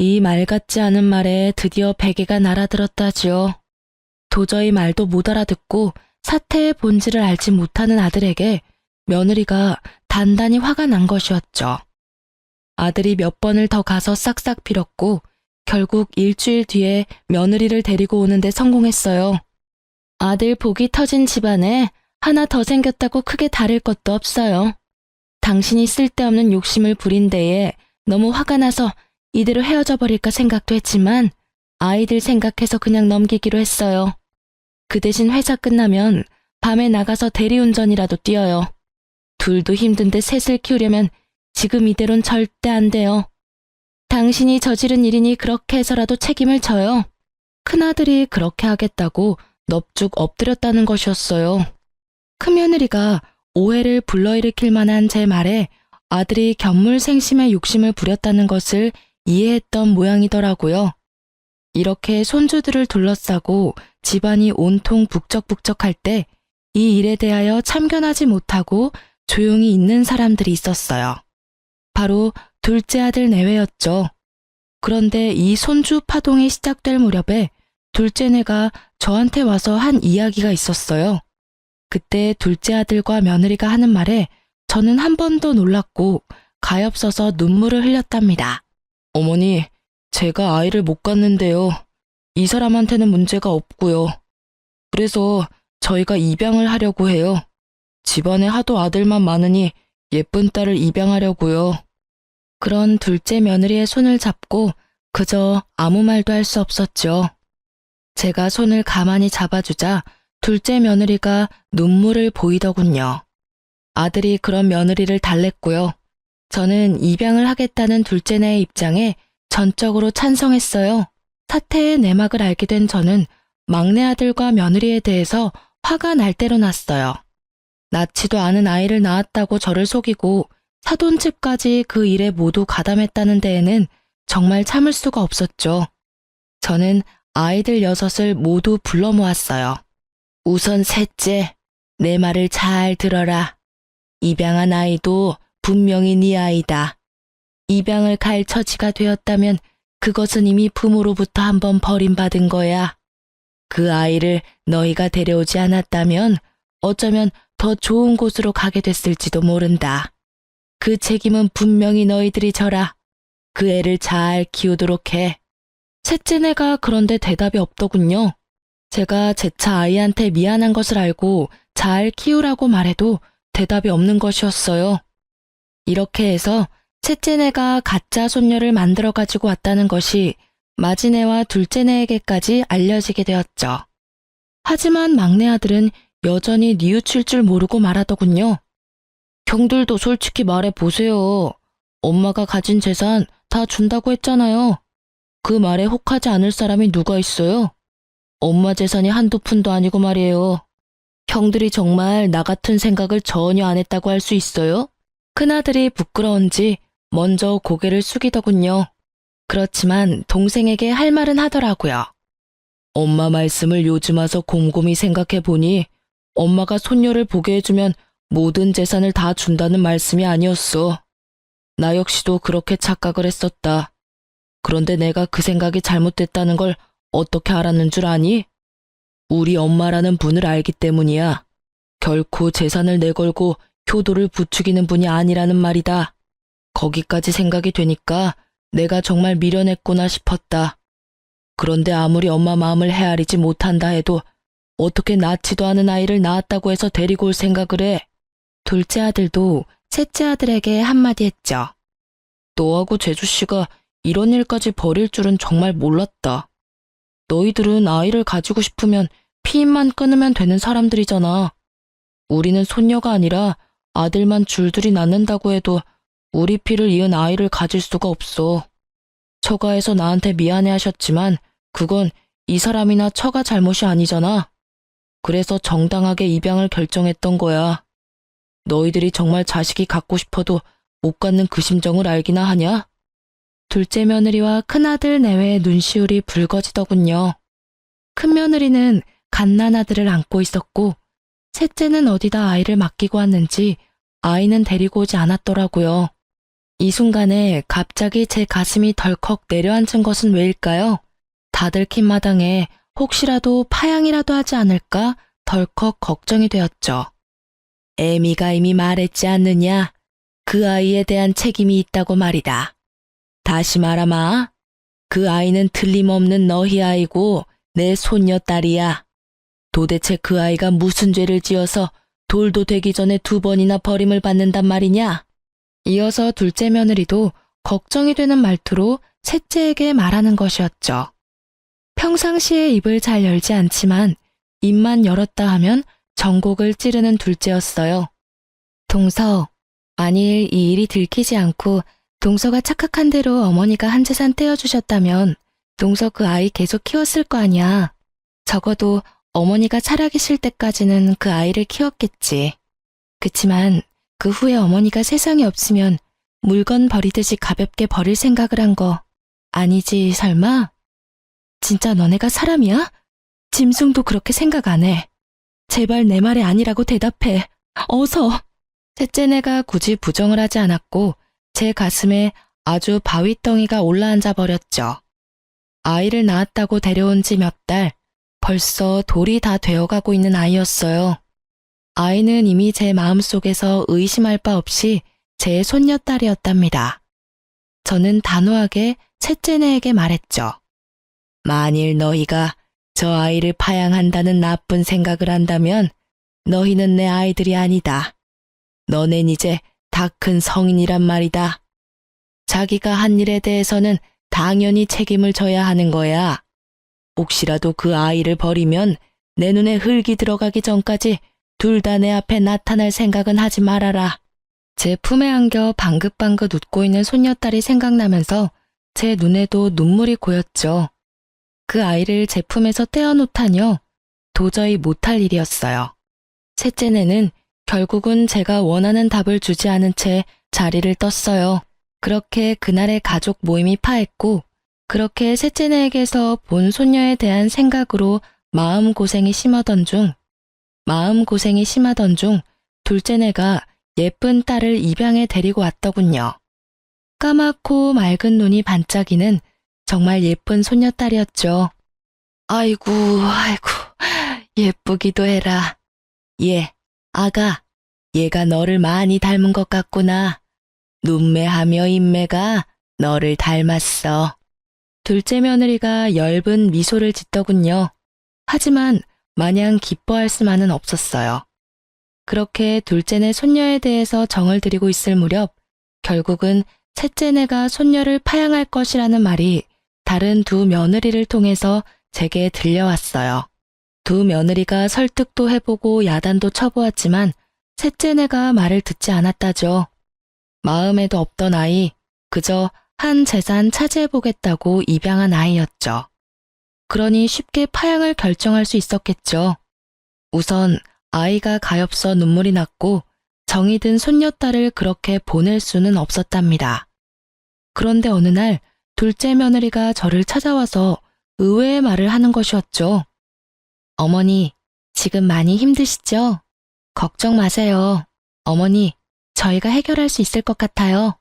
이 말 같지 않은 말에 드디어 베개가 날아들었다지요. 도저히 말도 못 알아듣고 사태의 본질을 알지 못하는 아들에게 며느리가 단단히 화가 난 것이었죠. 아들이 몇 번을 더 가서 싹싹 빌었고 결국 일주일 뒤에 며느리를 데리고 오는데 성공했어요. 아들 복이 터진 집안에 하나 더 생겼다고 크게 다를 것도 없어요. 당신이 쓸데없는 욕심을 부린 데에 너무 화가 나서 이대로 헤어져 버릴까 생각도 했지만 아이들 생각해서 그냥 넘기기로 했어요. 그 대신 회사 끝나면 밤에 나가서 대리운전이라도 뛰어요. 둘도 힘든데 셋을 키우려면 지금 이대로는 절대 안 돼요. 당신이 저지른 일이니 그렇게 해서라도 책임을 져요. 큰아들이 그렇게 하겠다고 넙죽 엎드렸다는 것이었어요. 큰며느리가 오해를 불러일으킬 만한 제 말에 아들이 견물생심의 욕심을 부렸다는 것을 이해했던 모양이더라고요. 이렇게 손주들을 둘러싸고 집안이 온통 북적북적할 때 이 일에 대하여 참견하지 못하고 조용히 있는 사람들이 있었어요. 바로 둘째 아들 내외였죠. 그런데 이 손주 파동이 시작될 무렵에 둘째네가 저한테 와서 한 이야기가 있었어요. 그때 둘째 아들과 며느리가 하는 말에 저는 한 번 더 놀랐고 가엾어서 눈물을 흘렸답니다. 어머니, 제가 아이를 못 갖는데요. 이 사람한테는 문제가 없고요. 그래서 저희가 입양을 하려고 해요. 집안에 하도 아들만 많으니 예쁜 딸을 입양하려고요. 그런 둘째 며느리의 손을 잡고 그저 아무 말도 할 수 없었죠. 제가 손을 가만히 잡아주자 둘째 며느리가 눈물을 보이더군요. 아들이 그런 며느리를 달랬고요. 저는 입양을 하겠다는 둘째네의 입장에 전적으로 찬성했어요. 사태의 내막을 알게 된 저는 막내 아들과 며느리에 대해서 화가 날 대로 났어요. 낳지도 않은 아이를 낳았다고 저를 속이고 사돈집까지 그 일에 모두 가담했다는 데에는 정말 참을 수가 없었죠. 저는 아이들 6을 모두 불러 모았어요. 우선 셋째, 내 말을 잘 들어라. 입양한 아이도 분명히 네 아이다. 입양을 갈 처지가 되었다면 그것은 이미 부모로부터 한번 버림받은 거야. 그 아이를 너희가 데려오지 않았다면 어쩌면 더 좋은 곳으로 가게 됐을지도 모른다. 그 책임은 분명히 너희들이 져라. 그 애를 잘 키우도록 해. 셋째네가 그런데 대답이 없더군요. 제가 재차 아이한테 미안한 것을 알고 잘 키우라고 말해도 대답이 없는 것이었어요. 이렇게 해서 셋째네가 가짜 손녀를 만들어 가지고 왔다는 것이 마지네와 둘째네에게까지 알려지게 되었죠. 하지만 막내 아들은 여전히 뉘우칠 줄 모르고 말하더군요. 형들도 솔직히 말해보세요. 엄마가 가진 재산 다 준다고 했잖아요. 그 말에 혹하지 않을 사람이 누가 있어요? 엄마 재산이 한두 푼도 아니고 말이에요. 형들이 정말 나 같은 생각을 전혀 안 했다고 할 수 있어요? 큰아들이 부끄러운지 먼저 고개를 숙이더군요. 그렇지만 동생에게 할 말은 하더라고요. 엄마 말씀을 요즘 와서 곰곰이 생각해 보니 엄마가 손녀를 보게 해주면 모든 재산을 다 준다는 말씀이 아니었어. 나 역시도 그렇게 착각을 했었다. 그런데 내가 그 생각이 잘못됐다는 걸 어떻게 알았는 줄 아니? 우리 엄마라는 분을 알기 때문이야. 결코 재산을 내걸고 효도를 부추기는 분이 아니라는 말이다. 거기까지 생각이 되니까 내가 정말 미련했구나 싶었다. 그런데 아무리 엄마 마음을 헤아리지 못한다 해도 어떻게 낳지도 않은 아이를 낳았다고 해서 데리고 올 생각을 해. 둘째 아들도 셋째 아들에게 한마디 했죠. 너하고 재주씨가 이런 일까지 벌일 줄은 정말 몰랐다. 너희들은 아이를 가지고 싶으면 피임만 끊으면 되는 사람들이잖아. 우리는 손녀가 아니라 아들만 줄줄이 낳는다고 해도 우리 피를 이은 아이를 가질 수가 없어. 처가에서 나한테 미안해 하셨지만 그건 이 사람이나 처가 잘못이 아니잖아. 그래서 정당하게 입양을 결정했던 거야. 너희들이 정말 자식이 갖고 싶어도 못 갖는 그 심정을 알기나 하냐? 둘째 며느리와 큰아들 내외의 눈시울이 붉어지더군요. 큰며느리는 갓난아들을 안고 있었고 셋째는 어디다 아이를 맡기고 왔는지 아이는 데리고 오지 않았더라고요. 이 순간에 갑자기 제 가슴이 덜컥 내려앉은 것은 왜일까요? 다들 킨 마당에 혹시라도 파양이라도 하지 않을까 덜컥 걱정이 되었죠. 애미가 이미 말했지 않느냐? 그 아이에 대한 책임이 있다고 말이다. 다시 말하마. 그 아이는 틀림없는 너희 아이고 내 손녀딸이야. 도대체 그 아이가 무슨 죄를 지어서 돌도 되기 전에 2번이나 버림을 받는단 말이냐? 이어서 둘째 며느리도 걱정이 되는 말투로 셋째에게 말하는 것이었죠. 평상시에 입을 잘 열지 않지만 입만 열었다 하면 전곡을 찌르는 둘째였어요. 동서, 만일 이 일이 들키지 않고 동서가 착각한 대로 어머니가 한 재산 떼어주셨다면 동서 그 아이 계속 키웠을 거 아니야. 적어도 어머니가 살아계실 때까지는 그 아이를 키웠겠지. 그치만 그 후에 어머니가 세상에 없으면 물건 버리듯이 가볍게 버릴 생각을 한 거 아니지 설마? 진짜 너네가 사람이야? 짐승도 그렇게 생각 안 해. 제발 내 말이 아니라고 대답해. 어서. 셋째네가 굳이 부정을 하지 않았고 제 가슴에 아주 바위덩이가 올라앉아 버렸죠. 아이를 낳았다고 데려온 지 몇 달, 벌써 돌이 다 되어가고 있는 아이였어요. 아이는 이미 제 마음속에서 의심할 바 없이 제 손녀딸이었답니다. 저는 단호하게 셋째네에게 말했죠. 만일 너희가 저 아이를 파양한다는 나쁜 생각을 한다면 너희는 내 아이들이 아니다. 너넨 이제 다 큰 성인이란 말이다. 자기가 한 일에 대해서는 당연히 책임을 져야 하는 거야. 혹시라도 그 아이를 버리면 내 눈에 흙이 들어가기 전까지 둘 다 내 앞에 나타날 생각은 하지 말아라. 제 품에 안겨 방긋방긋 웃고 있는 손녀딸이 생각나면서 제 눈에도 눈물이 고였죠. 그 아이를 제 품에서 떼어놓다니요. 도저히 못할 일이었어요. 셋째네는 결국은 제가 원하는 답을 주지 않은 채 자리를 떴어요. 그렇게 그날의 가족 모임이 파했고 그렇게 셋째네에게서 본 손녀에 대한 생각으로 마음고생이 심하던 중 둘째네가 예쁜 딸을 입양해 데리고 왔더군요. 까맣고 맑은 눈이 반짝이는 정말 예쁜 손녀딸이었죠. 아이고 예쁘기도 해라. 아가, 얘가 너를 많이 닮은 것 같구나. 눈매하며 인매가 너를 닮았어. 둘째 며느리가 엷은 미소를 짓더군요. 하지만 마냥 기뻐할 수만은 없었어요. 그렇게 둘째네 손녀에 대해서 정을 들이고 있을 무렵 결국은 셋째네가 손녀를 파양할 것이라는 말이 다른 두 며느리를 통해서 제게 들려왔어요. 두 며느리가 설득도 해보고 야단도 쳐보았지만 셋째네가 말을 듣지 않았다죠. 마음에도 없던 아이, 그저 한 재산 차지해보겠다고 입양한 아이였죠. 그러니 쉽게 파양을 결정할 수 있었겠죠. 우선 아이가 가엾어 눈물이 났고 정이 든 손녀딸을 그렇게 보낼 수는 없었답니다. 그런데 어느 날 둘째 며느리가 저를 찾아와서 의외의 말을 하는 것이었죠. 어머니, 지금 많이 힘드시죠? 걱정 마세요. 어머니, 저희가 해결할 수 있을 것 같아요.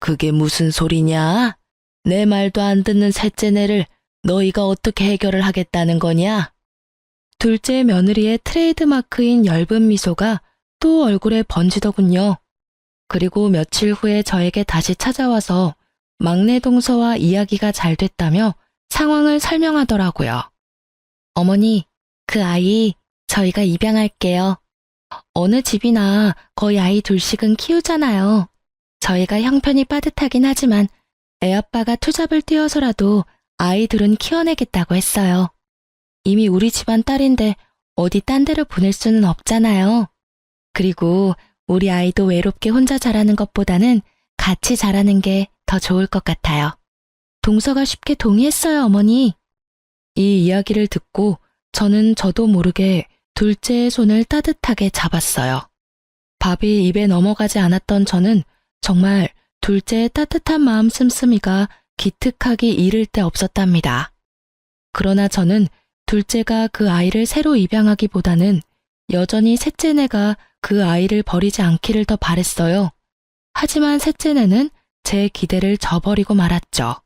그게 무슨 소리냐? 내 말도 안 듣는 셋째네를 너희가 어떻게 해결을 하겠다는 거냐? 둘째 며느리의 트레이드마크인 엷은 미소가 또 얼굴에 번지더군요. 그리고 며칠 후에 저에게 다시 찾아와서 막내 동서와 이야기가 잘 됐다며 상황을 설명하더라고요. 어머니, 그 아이 저희가 입양할게요. 어느 집이나 거의 아이 둘씩은 키우잖아요. 저희가 형편이 빠듯하긴 하지만 애아빠가 투잡을 뛰어서라도 아이들은 키워내겠다고 했어요. 이미 우리 집안 딸인데 어디 딴 데로 보낼 수는 없잖아요. 그리고 우리 아이도 외롭게 혼자 자라는 것보다는 같이 자라는 게 더 좋을 것 같아요. 동서가 쉽게 동의했어요, 어머니. 이 이야기를 듣고 저는 저도 모르게 둘째의 손을 따뜻하게 잡았어요. 밥이 입에 넘어가지 않았던 저는 정말 둘째의 따뜻한 마음 씀씀이가 기특하기 이를 데 없었답니다. 그러나 저는 둘째가 그 아이를 새로 입양하기보다는 여전히 셋째네가 그 아이를 버리지 않기를 더 바랬어요. 하지만 셋째네는 제 기대를 저버리고 말았죠.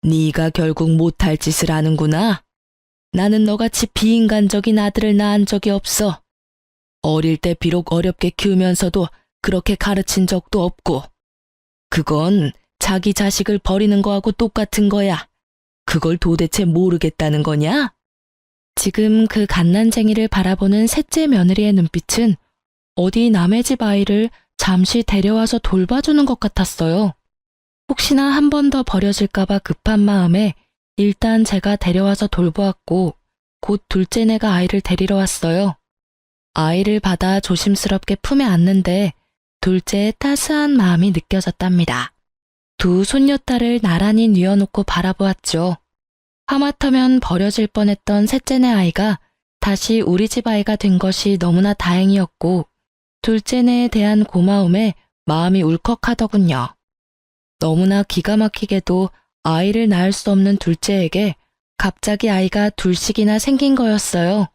네가 결국 못할 짓을 하는구나. 나는 너같이 비인간적인 아들을 낳은 적이 없어. 어릴 때 비록 어렵게 키우면서도 그렇게 가르친 적도 없고. 그건 자기 자식을 버리는 거하고 똑같은 거야. 그걸 도대체 모르겠다는 거냐? 지금 그 갓난쟁이를 바라보는 셋째 며느리의 눈빛은 어디 남의 집 아이를 잠시 데려와서 돌봐주는 것 같았어요. 혹시나 한 번 더 버려질까봐 급한 마음에 일단 제가 데려와서 돌보았고 곧 둘째네가 아이를 데리러 왔어요. 아이를 받아 조심스럽게 품에 안는데 둘째의 따스한 마음이 느껴졌답니다. 두 손녀딸을 나란히 뉘어놓고 바라보았죠. 하마터면 버려질 뻔했던 셋째네 아이가 다시 우리 집 아이가 된 것이 너무나 다행이었고 둘째네에 대한 고마움에 마음이 울컥하더군요. 너무나 기가 막히게도 아이를 낳을 수 없는 둘째에게 갑자기 아이가 둘씩이나 생긴 거였어요.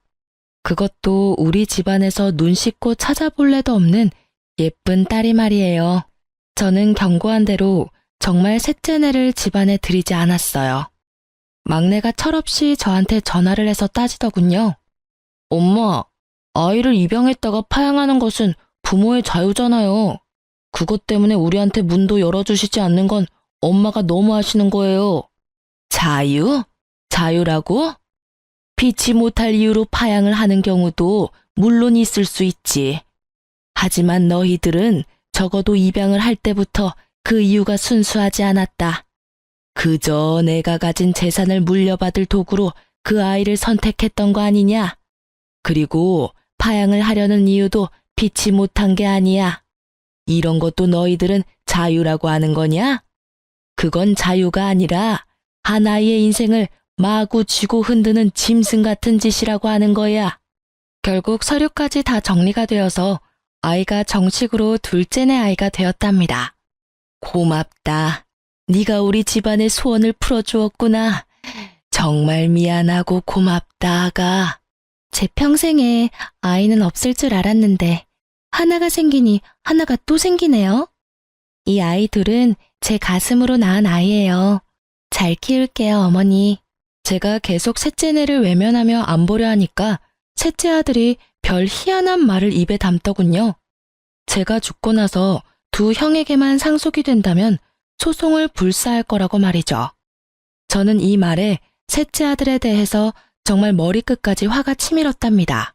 그것도 우리 집안에서 눈 씻고 찾아볼 애도 없는 예쁜 딸이 말이에요. 저는 경고한 대로 정말 셋째네를 집안에 들이지 않았어요. 막내가 철없이 저한테 전화를 해서 따지더군요. 엄마, 아이를 입양했다가 파양하는 것은 부모의 자유잖아요. 그것 때문에 우리한테 문도 열어주시지 않는 건 엄마가 너무 하시는 거예요. 자유? 자유라고? 피치 못할 이유로 파양을 하는 경우도 물론 있을 수 있지. 하지만 너희들은 적어도 입양을 할 때부터 그 이유가 순수하지 않았다. 그저 내가 가진 재산을 물려받을 도구로 그 아이를 선택했던 거 아니냐? 그리고 파양을 하려는 이유도 피치 못한 게 아니야. 이런 것도 너희들은 자유라고 하는 거냐? 그건 자유가 아니라 한 아이의 인생을 마구 쥐고 흔드는 짐승 같은 짓이라고 하는 거야. 결국 서류까지 다 정리가 되어서 아이가 정식으로 둘째네 아이가 되었답니다. 고맙다. 네가 우리 집안의 소원을 풀어주었구나. 정말 미안하고 고맙다, 아가. 제 평생에 아이는 없을 줄 알았는데 하나가 생기니 하나가 또 생기네요. 이 아이 둘은 제 가슴으로 낳은 아이예요. 잘 키울게요, 어머니. 제가 계속 셋째네를 외면하며 안 보려 하니까 셋째 아들이 별 희한한 말을 입에 담더군요. 제가 죽고 나서 두 형에게만 상속이 된다면 소송을 불사할 거라고 말이죠. 저는 이 말에 셋째 아들에 대해서 정말 머리끝까지 화가 치밀었답니다.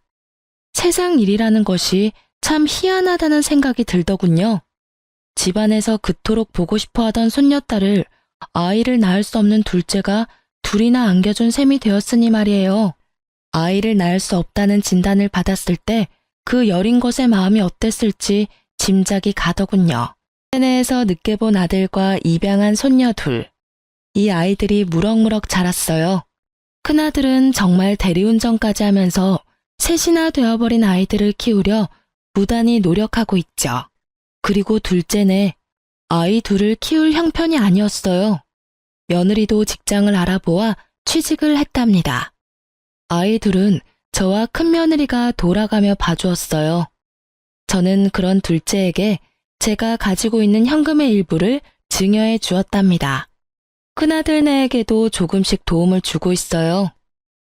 세상 일이라는 것이 참 희한하다는 생각이 들더군요. 집안에서 그토록 보고 싶어 하던 손녀딸을 아이를 낳을 수 없는 둘째가 둘이나 안겨준 셈이 되었으니 말이에요. 아이를 낳을 수 없다는 진단을 받았을 때 그 여린 것의 마음이 어땠을지 짐작이 가더군요. 세네에서 늦게 본 아들과 입양한 손녀 둘. 이 아이들이 무럭무럭 자랐어요. 큰아들은 정말 대리운전까지 하면서 셋이나 되어버린 아이들을 키우려 부단히 노력하고 있죠. 그리고 둘째네, 아이 둘을 키울 형편이 아니었어요. 며느리도 직장을 알아보아 취직을 했답니다. 아이 둘은 저와 큰며느리가 돌아가며 봐주었어요. 저는 그런 둘째에게 제가 가지고 있는 현금의 일부를 증여해 주었답니다. 큰아들네에게도 조금씩 도움을 주고 있어요.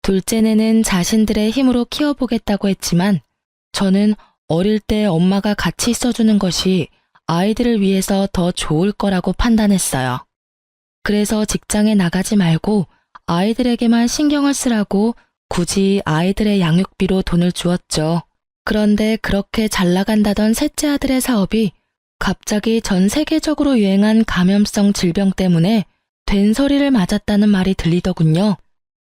둘째네는 자신들의 힘으로 키워보겠다고 했지만 저는 어릴 때 엄마가 같이 있어주는 것이 아이들을 위해서 더 좋을 거라고 판단했어요. 그래서 직장에 나가지 말고 아이들에게만 신경을 쓰라고 굳이 아이들의 양육비로 돈을 주었죠. 그런데 그렇게 잘 나간다던 셋째 아들의 사업이 갑자기 전 세계적으로 유행한 감염성 질병 때문에 된소리를 맞았다는 말이 들리더군요.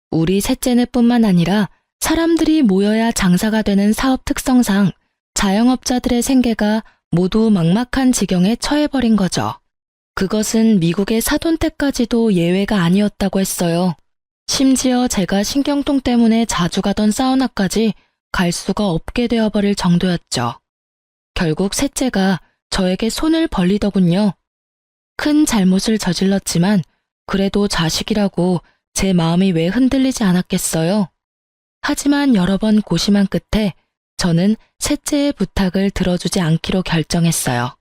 우리 셋째네뿐만 아니라 사람들이 모여야 장사가 되는 사업 특성상 자영업자들의 생계가 모두 막막한 지경에 처해버린 거죠. 그것은 미국의 사돈댁까지도 예외가 아니었다고 했어요. 심지어 제가 신경통 때문에 자주 가던 사우나까지 갈 수가 없게 되어버릴 정도였죠. 결국 셋째가 저에게 손을 벌리더군요. 큰 잘못을 저질렀지만 그래도 자식이라고 제 마음이 왜 흔들리지 않았겠어요. 하지만 여러 번 고심한 끝에 저는 셋째의 부탁을 들어주지 않기로 결정했어요.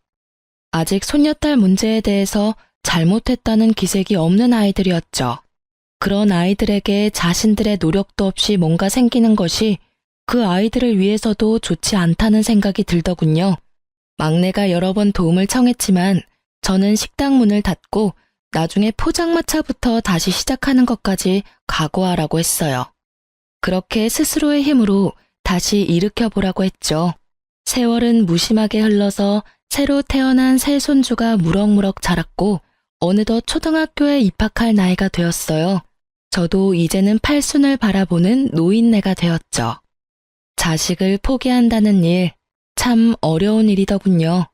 아직 손녀딸 문제에 대해서 잘못했다는 기색이 없는 아이들이었죠. 그런 아이들에게 자신들의 노력도 없이 뭔가 생기는 것이 그 아이들을 위해서도 좋지 않다는 생각이 들더군요. 막내가 여러 번 도움을 청했지만 저는 식당 문을 닫고 나중에 포장마차부터 다시 시작하는 것까지 각오하라고 했어요. 그렇게 스스로의 힘으로 다시 일으켜보라고 했죠. 세월은 무심하게 흘러서 새로 태어난 새 손주가 무럭무럭 자랐고 어느덧 초등학교에 입학할 나이가 되었어요. 저도 이제는 팔순을 바라보는 노인네가 되었죠. 자식을 포기한다는 일, 참 어려운 일이더군요.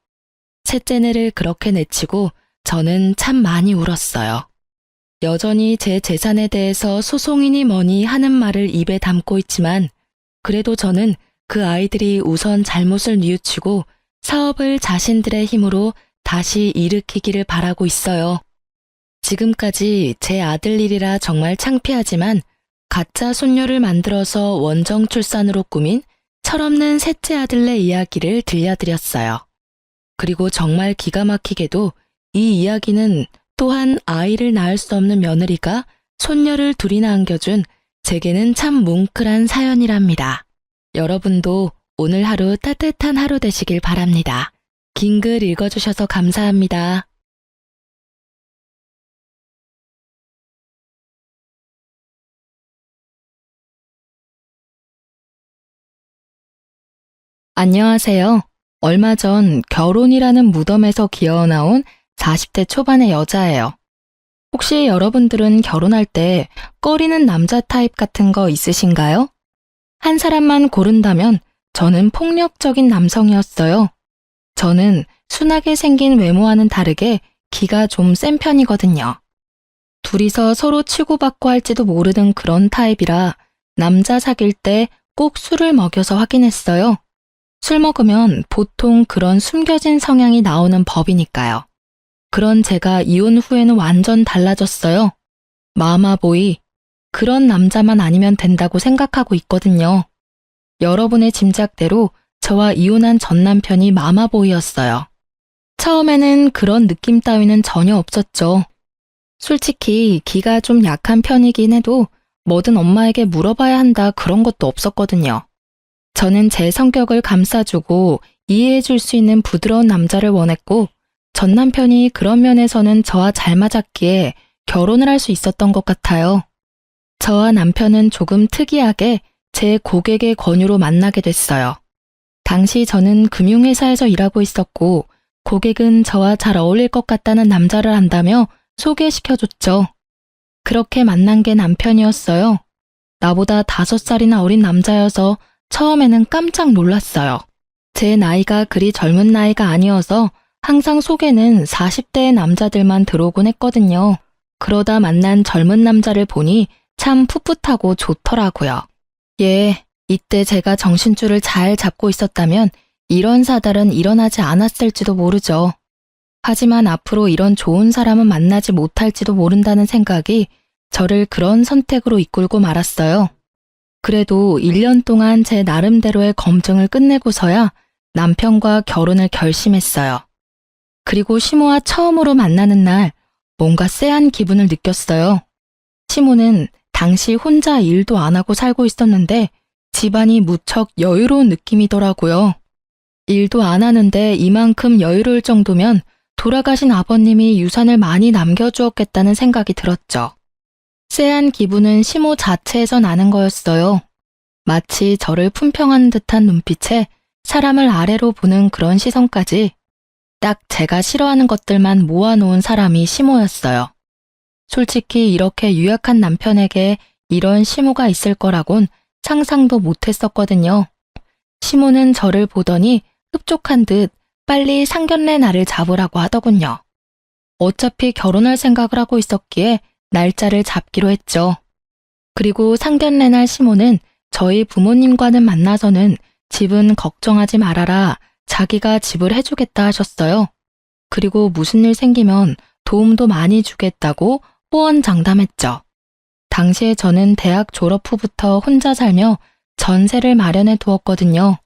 셋째네를 그렇게 내치고 저는 참 많이 울었어요. 여전히 제 재산에 대해서 소송이니 뭐니 하는 말을 입에 담고 있지만 그래도 저는 그 아이들이 우선 잘못을 뉘우치고 사업을 자신들의 힘으로 다시 일으키기를 바라고 있어요. 지금까지 제 아들 일이라 정말 창피하지만 가짜 손녀를 만들어서 원정 출산으로 꾸민 철없는 셋째 아들네 이야기를 들려드렸어요. 그리고 정말 기가 막히게도 이 이야기는 또한 아이를 낳을 수 없는 며느리가 손녀를 둘이나 안겨준 제게는 참 뭉클한 사연이랍니다. 여러분도 오늘 하루 따뜻한 하루 되시길 바랍니다. 긴 글 읽어주셔서 감사합니다. 안녕하세요. 얼마 전 결혼이라는 무덤에서 기어나온 40대 초반의 여자예요. 혹시 여러분들은 결혼할 때 꺼리는 남자 타입 같은 거 있으신가요? 한 사람만 고른다면 저는 폭력적인 남성이었어요. 저는 순하게 생긴 외모와는 다르게 기가 좀 센 편이거든요. 둘이서 서로 치고받고 할지도 모르는 그런 타입이라 남자 사귈 때 꼭 술을 먹여서 확인했어요. 술 먹으면 보통 그런 숨겨진 성향이 나오는 법이니까요. 그런 제가 이혼 후에는 완전 달라졌어요. 마마보이, 그런 남자만 아니면 된다고 생각하고 있거든요. 여러분의 짐작대로 저와 이혼한 전 남편이 마마보이였어요. 처음에는 그런 느낌 따위는 전혀 없었죠. 솔직히 기가 좀 약한 편이긴 해도 뭐든 엄마에게 물어봐야 한다 그런 것도 없었거든요. 저는 제 성격을 감싸주고 이해해줄 수 있는 부드러운 남자를 원했고 전 남편이 그런 면에서는 저와 잘 맞았기에 결혼을 할 수 있었던 것 같아요. 저와 남편은 조금 특이하게 제 고객의 권유로 만나게 됐어요. 당시 저는 금융회사에서 일하고 있었고 고객은 저와 잘 어울릴 것 같다는 남자를 한다며 소개시켜줬죠. 그렇게 만난 게 남편이었어요. 나보다 5살이나 어린 남자여서 처음에는 깜짝 놀랐어요. 제 나이가 그리 젊은 나이가 아니어서 항상 속에는 40대의 남자들만 들어오곤 했거든요. 그러다 만난 젊은 남자를 보니 참 풋풋하고 좋더라고요. 예, 이때 제가 정신줄을 잘 잡고 있었다면 이런 사달은 일어나지 않았을지도 모르죠. 하지만 앞으로 이런 좋은 사람은 만나지 못할지도 모른다는 생각이 저를 그런 선택으로 이끌고 말았어요. 그래도 1년 동안 제 나름대로의 검증을 끝내고서야 남편과 결혼을 결심했어요. 그리고 시모와 처음으로 만나는 날 뭔가 쎄한 기분을 느꼈어요. 시모는 당시 혼자 일도 안 하고 살고 있었는데 집안이 무척 여유로운 느낌이더라고요. 일도 안 하는데 이만큼 여유로울 정도면 돌아가신 아버님이 유산을 많이 남겨주었겠다는 생각이 들었죠. 쎄한 기분은 시모 자체에서 나는 거였어요. 마치 저를 품평하는 듯한 눈빛에 사람을 아래로 보는 그런 시선까지 딱 제가 싫어하는 것들만 모아놓은 사람이 시모였어요. 솔직히 이렇게 유약한 남편에게 이런 시모가 있을 거라곤 상상도 못했었거든요. 시모는 저를 보더니 흡족한 듯 빨리 상견례 날을 잡으라고 하더군요. 어차피 결혼할 생각을 하고 있었기에 날짜를 잡기로 했죠. 그리고 상견례 날 시모는 저희 부모님과는 만나서는 집은 걱정하지 말아라, 자기가 집을 해주겠다 하셨어요. 그리고 무슨 일 생기면 도움도 많이 주겠다고 호언장담했죠. 당시에 저는 대학 졸업 후부터 혼자 살며 전세를 마련해 두었거든요.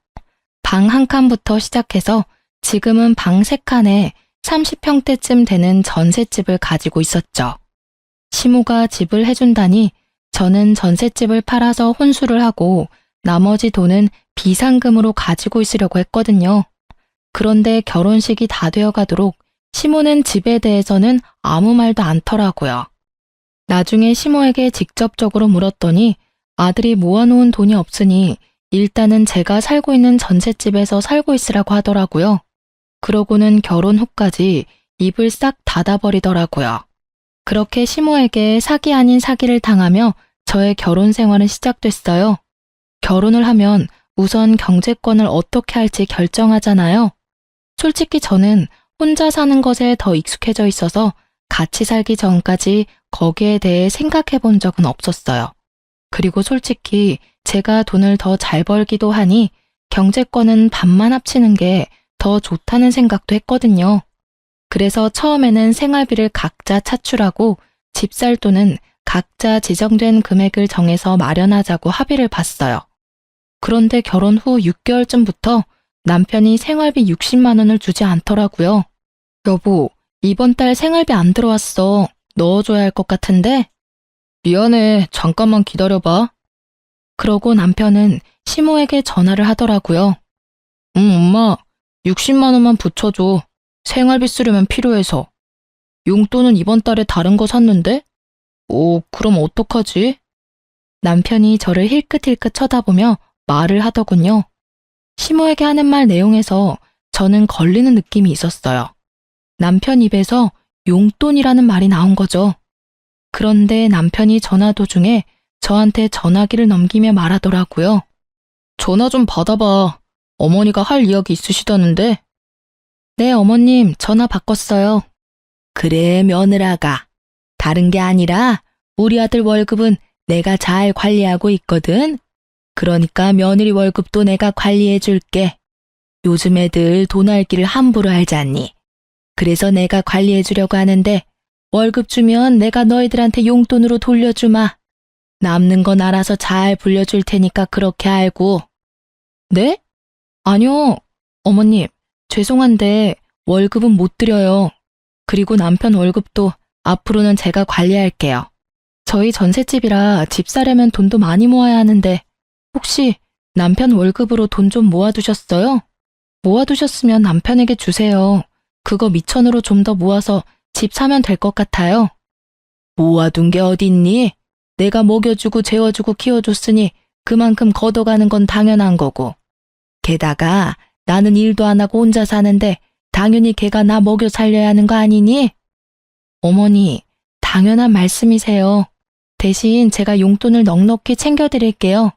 방 한 칸부터 시작해서 지금은 방 3칸에 30평대쯤 되는 전셋집을 가지고 있었죠. 시모가 집을 해준다니 저는 전셋집을 팔아서 혼수를 하고 나머지 돈은 비상금으로 가지고 있으려고 했거든요. 그런데 결혼식이 다 되어가도록 시모는 집에 대해서는 아무 말도 않더라고요. 나중에 시모에게 직접적으로 물었더니 아들이 모아놓은 돈이 없으니 일단은 제가 살고 있는 전셋집에서 살고 있으라고 하더라고요. 그러고는 결혼 후까지 입을 싹 닫아버리더라고요. 그렇게 시모에게 사기 아닌 사기를 당하며 저의 결혼 생활은 시작됐어요. 결혼을 하면 우선 경제권을 어떻게 할지 결정하잖아요. 솔직히 저는 혼자 사는 것에 더 익숙해져 있어서 같이 살기 전까지 거기에 대해 생각해 본 적은 없었어요. 그리고 솔직히 제가 돈을 더 잘 벌기도 하니 경제권은 반만 합치는 게 더 좋다는 생각도 했거든요. 그래서 처음에는 생활비를 각자 차출하고 집 살 돈은 각자 지정된 금액을 정해서 마련하자고 합의를 봤어요. 그런데 결혼 후 6개월쯤부터 남편이 생활비 60만 원을 주지 않더라고요. 여보, 이번 달 생활비 안 들어왔어. 넣어줘야 할 것 같은데? 미안해, 잠깐만 기다려봐. 그러고 남편은 시모에게 전화를 하더라고요. 엄마, 60만 원만 붙여줘. 생활비 쓰려면 필요해서. 용돈은 이번 달에 다른 거 샀는데? 오, 그럼 어떡하지? 남편이 저를 힐끗힐끗 쳐다보며 말을 하더군요. 시모에게 하는 말 내용에서 저는 걸리는 느낌이 있었어요. 남편 입에서 용돈이라는 말이 나온 거죠. 그런데 남편이 전화 도중에 저한테 전화기를 넘기며 말하더라고요. 전화 좀 받아봐. 어머니가 할 이야기 있으시다는데. 네, 어머님, 전화 바꿨어요. 그래, 며느라가. 다른 게 아니라 우리 아들 월급은 내가 잘 관리하고 있거든. 그러니까 며느리 월급도 내가 관리해 줄게. 요즘 애들 돈 알기를 함부로 알잖니. 그래서 내가 관리해 주려고 하는데 월급 주면 내가 너희들한테 용돈으로 돌려주마. 남는 건 알아서 잘 불려줄 테니까 그렇게 알고. 네? 아니요. 어머님, 죄송한데 월급은 못 드려요. 그리고 남편 월급도 앞으로는 제가 관리할게요. 저희 전셋집이라 집 사려면 돈도 많이 모아야 하는데 혹시 남편 월급으로 돈 좀 모아두셨어요? 모아두셨으면 남편에게 주세요. 그거 미천으로 좀 더 모아서 집 사면 될 것 같아요. 모아둔 게 어딨니? 내가 먹여주고 재워주고 키워줬으니 그만큼 걷어가는 건 당연한 거고. 게다가 나는 일도 안 하고 혼자 사는데 당연히 걔가 나 먹여 살려야 하는 거 아니니? 어머니, 당연한 말씀이세요. 대신 제가 용돈을 넉넉히 챙겨드릴게요.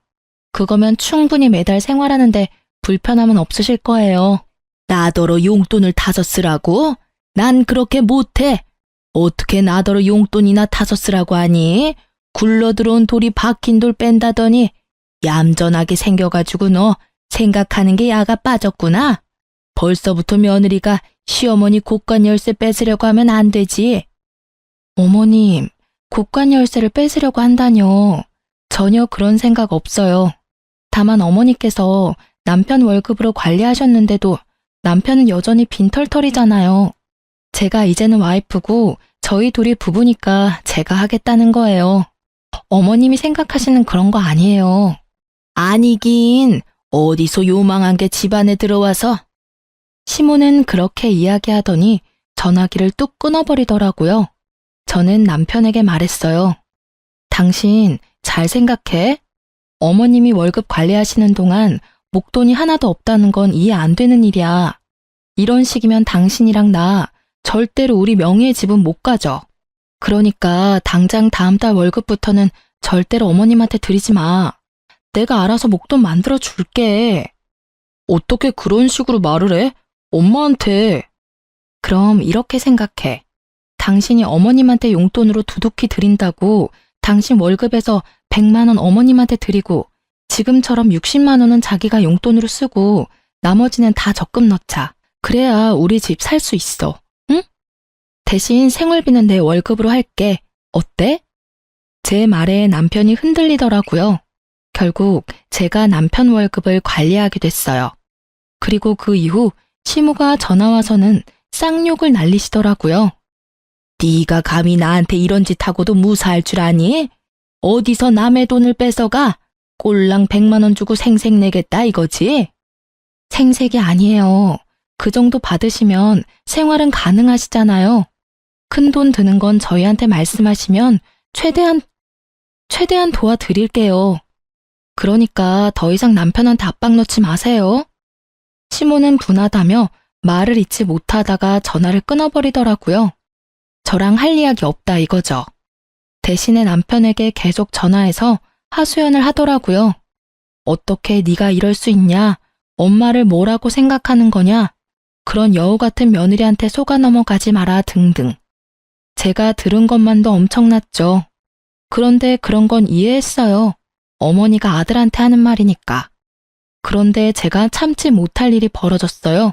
그거면 충분히 매달 생활하는데 불편함은 없으실 거예요. 나더러 용돈을 타서 쓰라고? 난 그렇게 못해. 어떻게 나더러 용돈이나 타서 쓰라고 하니? 굴러들어온 돌이 박힌 돌 뺀다더니 얌전하게 생겨가지고 너 생각하는 게 야가 빠졌구나. 벌써부터 며느리가 시어머니 곳간 열쇠 뺏으려고 하면 안 되지. 어머님, 곳간 열쇠를 뺏으려고 한다뇨. 전혀 그런 생각 없어요. 다만 어머니께서 남편 월급으로 관리하셨는데도 남편은 여전히 빈털털이잖아요. 제가 이제는 와이프고 저희 둘이 부부니까 제가 하겠다는 거예요. 어머님이 생각하시는 그런 거 아니에요. 아니긴 어디서 요망한 게 집안에 들어와서. 시모는 그렇게 이야기하더니 전화기를 뚝 끊어버리더라고요. 저는 남편에게 말했어요. 당신 잘 생각해. 어머님이 월급 관리하시는 동안 목돈이 하나도 없다는 건 이해 안 되는 일이야. 이런 식이면 당신이랑 나 절대로 우리 명의의 집은 못 가져. 그러니까 당장 다음 달 월급부터는 절대로 어머님한테 드리지 마. 내가 알아서 목돈 만들어 줄게. 어떻게 그런 식으로 말을 해? 엄마한테. 그럼 이렇게 생각해. 당신이 어머님한테 용돈으로 두둑히 드린다고 당신 월급에서 100만 원 어머님한테 드리고 지금처럼 60만 원은 자기가 용돈으로 쓰고 나머지는 다 적금 넣자. 그래야 우리 집 살 수 있어. 응? 대신 생활비는 내 월급으로 할게. 어때? 제 말에 남편이 흔들리더라고요. 결국 제가 남편 월급을 관리하게 됐어요. 그리고 그 이후 시모가 전화와서는 쌍욕을 날리시더라고요. 네가 감히 나한테 이런 짓 하고도 무사할 줄 아니? 어디서 남의 돈을 뺏어가? 꼴랑 100만 원 주고 생색 내겠다 이거지? 생색이 아니에요. 그 정도 받으시면 생활은 가능하시잖아요. 큰 돈 드는 건 저희한테 말씀하시면 최대한 도와드릴게요. 그러니까 더 이상 남편한테 압박 넣지 마세요. 시모는 분하다며 말을 잇지 못하다가 전화를 끊어버리더라고요. 저랑 할 이야기 없다 이거죠. 대신에 남편에게 계속 전화해서 하소연을 하더라고요. 어떻게 네가 이럴 수 있냐? 엄마를 뭐라고 생각하는 거냐? 그런 여우 같은 며느리한테 속아 넘어가지 마라 등등. 제가 들은 것만도 엄청났죠. 그런데 그런 건 이해했어요. 어머니가 아들한테 하는 말이니까. 그런데 제가 참지 못할 일이 벌어졌어요.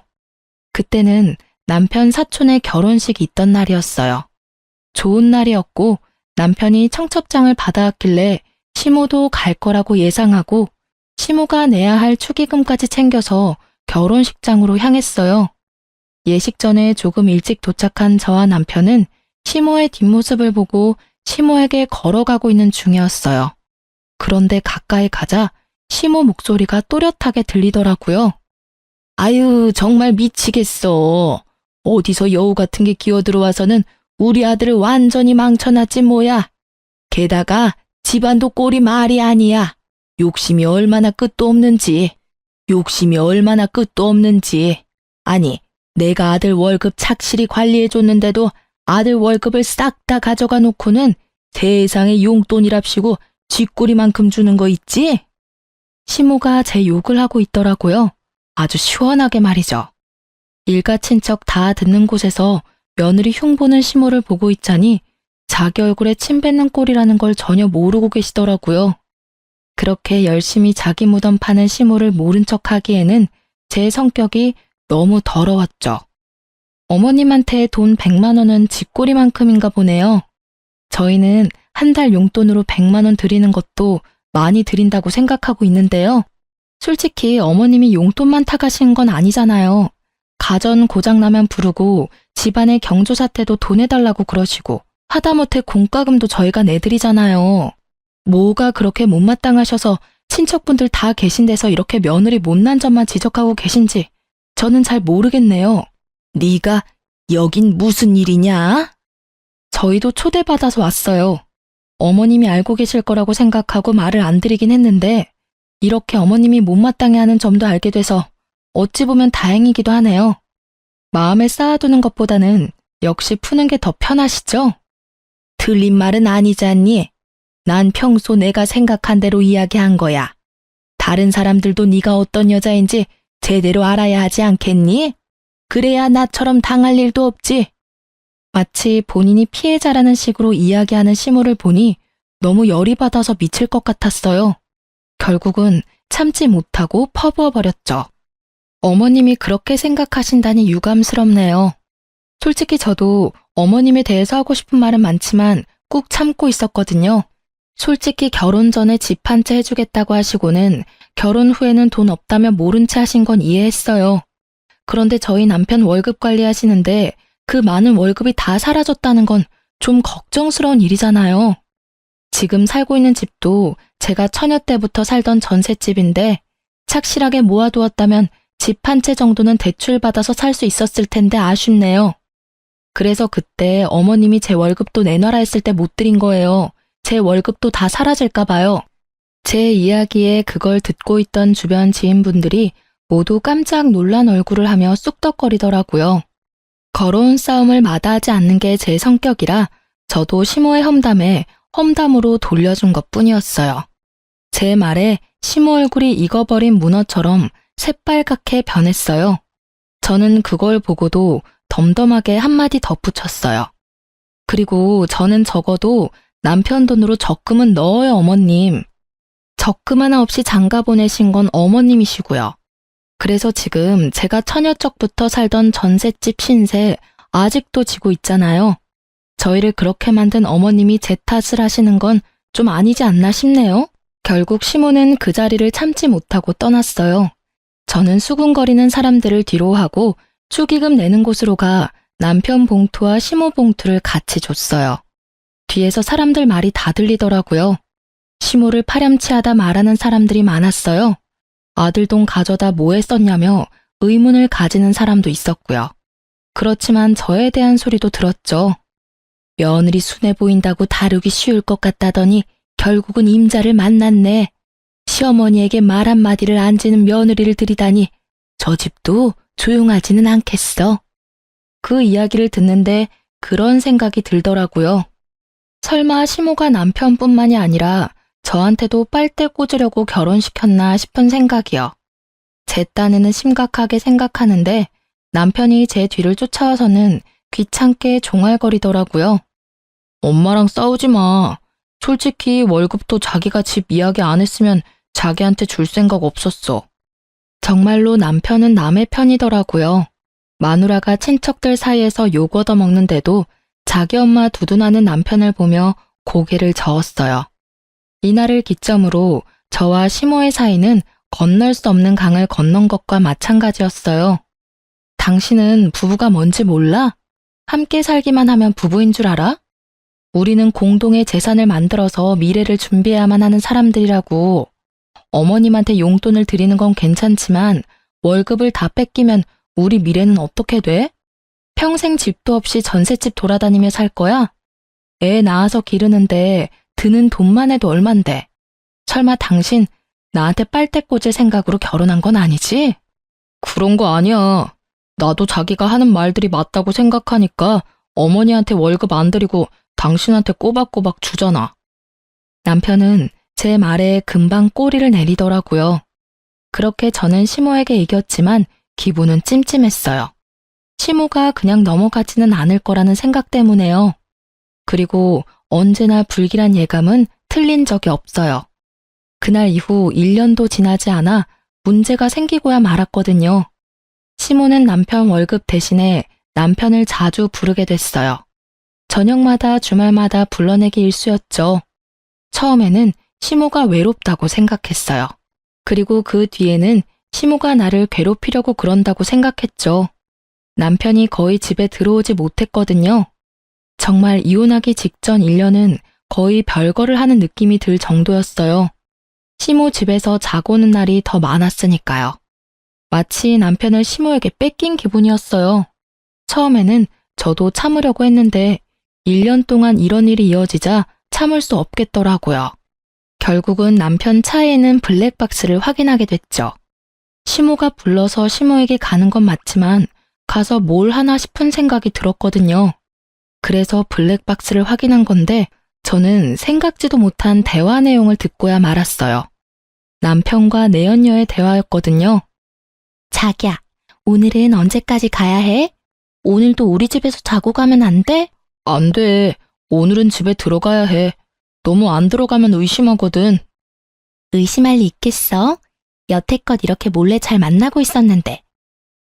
그때는 남편 사촌의 결혼식이 있던 날이었어요. 좋은 날이었고 남편이 청첩장을 받아왔길래 시모도 갈 거라고 예상하고 시모가 내야 할 축의금까지 챙겨서 결혼식장으로 향했어요. 예식 전에 조금 일찍 도착한 저와 남편은 시모의 뒷모습을 보고 시모에게 걸어가고 있는 중이었어요. 그런데 가까이 가자 시모 목소리가 또렷하게 들리더라고요. 아유, 정말 미치겠어. 어디서 여우 같은 게 기어들어와서는 우리 아들을 완전히 망쳐놨지 뭐야. 게다가 집안도 꼴이 말이 아니야. 욕심이 얼마나 끝도 없는지. 아니, 내가 아들 월급 착실히 관리해줬는데도 아들 월급을 싹 다 가져가 놓고는 세상에 용돈이랍시고 쥐꼬리만큼 주는 거 있지? 시모가 제 욕을 하고 있더라고요. 아주 시원하게 말이죠. 일가 친척 다 듣는 곳에서 며느리 흉보는 시모를 보고 있자니 자기 얼굴에 침 뱉는 꼴이라는 걸 전혀 모르고 계시더라고요. 그렇게 열심히 자기 무덤 파는 시모를 모른 척하기에는 제 성격이 너무 더러웠죠. 어머님한테 돈 100만 원은 쥐꼬리만큼인가 보네요. 저희는 한 달 용돈으로 100만 원 드리는 것도 많이 드린다고 생각하고 있는데요. 솔직히 어머님이 용돈만 타가신 건 아니잖아요. 가전 고장나면 부르고 집안의 경조사태도 돈 내달라고 그러시고 하다못해 공과금도 저희가 내드리잖아요. 뭐가 그렇게 못마땅하셔서 친척분들 다 계신 데서 이렇게 며느리 못난 점만 지적하고 계신지 저는 잘 모르겠네요. 네가 여긴 무슨 일이냐? 저희도 초대받아서 왔어요. 어머님이 알고 계실 거라고 생각하고 말을 안 드리긴 했는데 이렇게 어머님이 못마땅해 하는 점도 알게 돼서 어찌 보면 다행이기도 하네요. 마음에 쌓아두는 것보다는 역시 푸는 게 더 편하시죠? 틀린 말은 아니잖니. 난 평소 내가 생각한 대로 이야기한 거야. 다른 사람들도 네가 어떤 여자인지 제대로 알아야 하지 않겠니? 그래야 나처럼 당할 일도 없지. 마치 본인이 피해자라는 식으로 이야기하는 시모를 보니 너무 열이 받아서 미칠 것 같았어요. 결국은 참지 못하고 퍼부어버렸죠. 어머님이 그렇게 생각하신다니 유감스럽네요. 솔직히 저도 어머님에 대해서 하고 싶은 말은 많지만 꾹 참고 있었거든요. 솔직히 결혼 전에 집 한 채 해주겠다고 하시고는 결혼 후에는 돈 없다며 모른 채 하신 건 이해했어요. 그런데 저희 남편 월급 관리하시는데 그 많은 월급이 다 사라졌다는 건 좀 걱정스러운 일이잖아요. 지금 살고 있는 집도 제가 처녀 때부터 살던 전셋집인데 착실하게 모아두었다면 집 한 채 정도는 대출받아서 살 수 있었을 텐데 아쉽네요. 그래서 그때 어머님이 제 월급도 내놔라 했을 때 못 드린 거예요. 제 월급도 다 사라질까 봐요. 제 이야기에 그걸 듣고 있던 주변 지인분들이 모두 깜짝 놀란 얼굴을 하며 쑥덕거리더라고요. 걸어온 싸움을 마다하지 않는 게 제 성격이라 저도 시모의 험담에 험담으로 돌려준 것뿐이었어요. 제 말에 시모 얼굴이 익어버린 문어처럼 새빨갛게 변했어요. 저는 그걸 보고도 덤덤하게 한마디 덧붙였어요. 그리고 저는 적어도 남편 돈으로 적금은 넣어요, 어머님. 적금 하나 없이 장가 보내신 건 어머님이시고요. 그래서 지금 제가 처녀 적부터 살던 전셋집 신세 아직도 지고 있잖아요. 저희를 그렇게 만든 어머님이 제 탓을 하시는 건 좀 아니지 않나 싶네요. 결국 시모는 그 자리를 참지 못하고 떠났어요. 저는 수군거리는 사람들을 뒤로 하고 축의금 내는 곳으로 가 남편 봉투와 시모 봉투를 같이 줬어요. 뒤에서 사람들 말이 다 들리더라고요. 시모를 파렴치하다 말하는 사람들이 많았어요. 아들 돈 가져다 뭐에 썼냐며 의문을 가지는 사람도 있었고요. 그렇지만 저에 대한 소리도 들었죠. 며느리 순해 보인다고 다루기 쉬울 것 같다더니 결국은 임자를 만났네. 시어머니에게 말 한마디를 안 지는 며느리를 들이다니 저 집도 조용하지는 않겠어. 그 이야기를 듣는데 그런 생각이 들더라고요. 설마 시모가 남편뿐만이 아니라 저한테도 빨대 꽂으려고 결혼시켰나 싶은 생각이요. 제 딴에는 심각하게 생각하는데 남편이 제 뒤를 쫓아와서는 귀찮게 종알거리더라고요. 엄마랑 싸우지 마. 솔직히 월급도 자기가 집 이야기 안 했으면 자기한테 줄 생각 없었어. 정말로 남편은 남의 편이더라고요. 마누라가 친척들 사이에서 욕 얻어먹는데도 자기 엄마 두둔하는 남편을 보며 고개를 저었어요. 이날을 기점으로 저와 시모의 사이는 건널 수 없는 강을 건넌 것과 마찬가지였어요. 당신은 부부가 뭔지 몰라? 함께 살기만 하면 부부인 줄 알아? 우리는 공동의 재산을 만들어서 미래를 준비해야만 하는 사람들이라고. 어머님한테 용돈을 드리는 건 괜찮지만 월급을 다 뺏기면 우리 미래는 어떻게 돼? 평생 집도 없이 전셋집 돌아다니며 살 거야? 애 낳아서 기르는데 드는 돈만 해도 얼만데. 설마 당신 나한테 빨대 꽂을 생각으로 결혼한 건 아니지? 그런 거 아니야. 나도 자기가 하는 말들이 맞다고 생각하니까 어머니한테 월급 안 드리고 당신한테 꼬박꼬박 주잖아. 남편은 제 말에 금방 꼬리를 내리더라고요. 그렇게 저는 시모에게 이겼지만 기분은 찜찜했어요. 시모가 그냥 넘어가지는 않을 거라는 생각 때문에요. 그리고 언제나 불길한 예감은 틀린 적이 없어요. 그날 이후 1년도 지나지 않아 문제가 생기고야 말았거든요. 시모는 남편 월급 대신에 남편을 자주 부르게 됐어요. 저녁마다 주말마다 불러내기 일쑤였죠. 처음에는 시모가 외롭다고 생각했어요. 그리고 그 뒤에는 시모가 나를 괴롭히려고 그런다고 생각했죠. 남편이 거의 집에 들어오지 못했거든요. 정말 이혼하기 직전 1년은 거의 별거를 하는 느낌이 들 정도였어요. 시모 집에서 자고 오는 날이 더 많았으니까요. 마치 남편을 시모에게 뺏긴 기분이었어요. 처음에는 저도 참으려고 했는데 1년 동안 이런 일이 이어지자 참을 수 없겠더라고요. 결국은 남편 차에는 블랙박스를 확인하게 됐죠. 시모가 불러서 시모에게 가는 건 맞지만 가서 뭘 하나 싶은 생각이 들었거든요. 그래서 블랙박스를 확인한 건데 저는 생각지도 못한 대화 내용을 듣고야 말았어요. 남편과 내연녀의 대화였거든요. 자기야, 오늘은 언제까지 가야 해? 오늘도 우리 집에서 자고 가면 안 돼? 안 돼. 오늘은 집에 들어가야 해. 너무 안 들어가면 의심하거든. 의심할 리 있겠어? 여태껏 이렇게 몰래 잘 만나고 있었는데.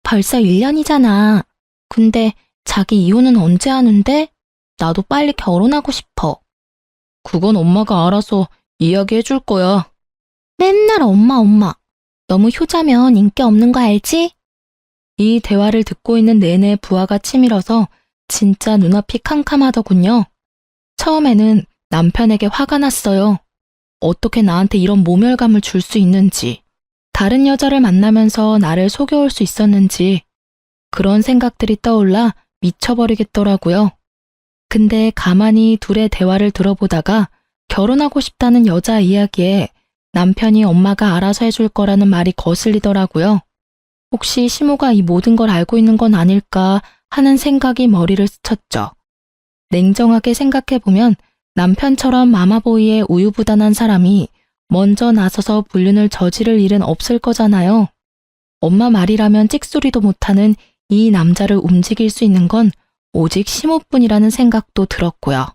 벌써 1년이잖아. 근데 자기 이혼은 언제 하는데? 나도 빨리 결혼하고 싶어. 그건 엄마가 알아서 이야기해 줄 거야. 맨날 엄마, 엄마. 너무 효자면 인기 없는 거 알지? 이 대화를 듣고 있는 내내 부하가 치밀어서 진짜 눈앞이 캄캄하더군요. 처음에는 남편에게 화가 났어요. 어떻게 나한테 이런 모멸감을 줄 수 있는지, 다른 여자를 만나면서 나를 속여올 수 있었는지, 그런 생각들이 떠올라 미쳐버리겠더라고요. 근데 가만히 둘의 대화를 들어보다가 결혼하고 싶다는 여자 이야기에 남편이 엄마가 알아서 해줄 거라는 말이 거슬리더라고요. 혹시 시모가 이 모든 걸 알고 있는 건 아닐까 하는 생각이 머리를 스쳤죠. 냉정하게 생각해보면 남편처럼 마마보이에 우유부단한 사람이 먼저 나서서 불륜을 저지를 일은 없을 거잖아요. 엄마 말이라면 찍소리도 못하는 이 남자를 움직일 수 있는 건 오직 시모뿐이라는 생각도 들었고요.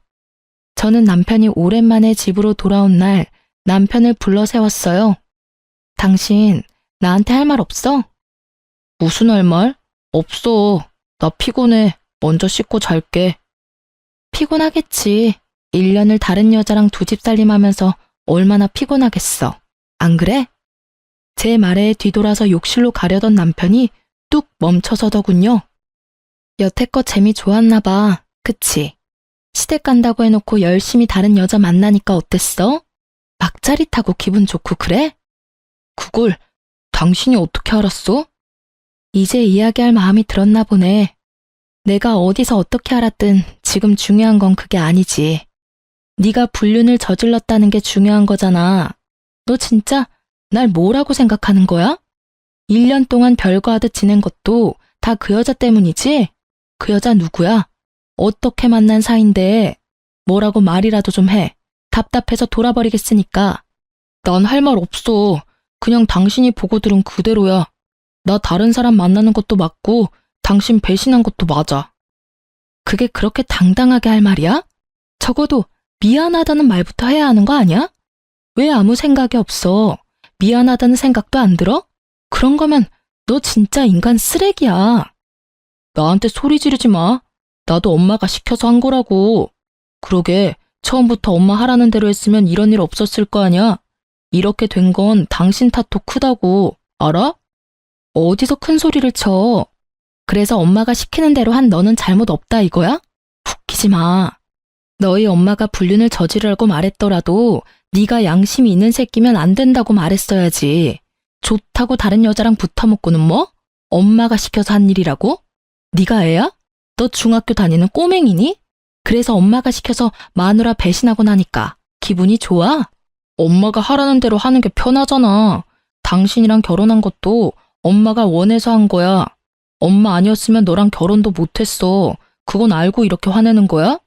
저는 남편이 오랜만에 집으로 돌아온 날 남편을 불러 세웠어요. 당신 나한테 할 말 없어? 무슨 할 말? 없어. 나 피곤해. 먼저 씻고 잘게. 피곤하겠지. 1년을 다른 여자랑 두 집 살림하면서 얼마나 피곤하겠어. 안 그래? 제 말에 뒤돌아서 욕실로 가려던 남편이 뚝 멈춰서더군요. 여태껏 재미 좋았나 봐. 그치? 시댁 간다고 해놓고 열심히 다른 여자 만나니까 어땠어? 막 짜릿하고 기분 좋고 그래? 그걸 당신이 어떻게 알았어? 이제 이야기할 마음이 들었나 보네. 내가 어디서 어떻게 알았든 지금 중요한 건 그게 아니지. 네가 불륜을 저질렀다는 게 중요한 거잖아. 너 진짜 날 뭐라고 생각하는 거야? 1년 동안 별거 하듯 지낸 것도 다 그 여자 때문이지? 그 여자 누구야? 어떻게 만난 사이인데? 뭐라고 말이라도 좀 해. 답답해서 돌아버리겠으니까. 난 할 말 없어. 그냥 당신이 보고 들은 그대로야. 나 다른 사람 만나는 것도 맞고 당신 배신한 것도 맞아. 그게 그렇게 당당하게 할 말이야? 적어도 미안하다는 말부터 해야 하는 거 아니야? 왜 아무 생각이 없어? 미안하다는 생각도 안 들어? 그런 거면 너 진짜 인간 쓰레기야. 나한테 소리 지르지 마. 나도 엄마가 시켜서 한 거라고. 그러게 처음부터 엄마 하라는 대로 했으면 이런 일 없었을 거 아니야. 이렇게 된 건 당신 탓도 크다고. 알아? 어디서 큰 소리를 쳐. 그래서 엄마가 시키는 대로 한 너는 잘못 없다 이거야? 웃기지 마. 너희 엄마가 불륜을 저지르라고 말했더라도 네가 양심이 있는 새끼면 안 된다고 말했어야지. 좋다고 다른 여자랑 붙어먹고는 뭐? 엄마가 시켜서 한 일이라고? 네가 애야? 너 중학교 다니는 꼬맹이니? 그래서 엄마가 시켜서 마누라 배신하고 나니까 기분이 좋아? 엄마가 하라는 대로 하는 게 편하잖아. 당신이랑 결혼한 것도 엄마가 원해서 한 거야. 엄마 아니었으면 너랑 결혼도 못했어. 그건 알고 이렇게 화내는 거야?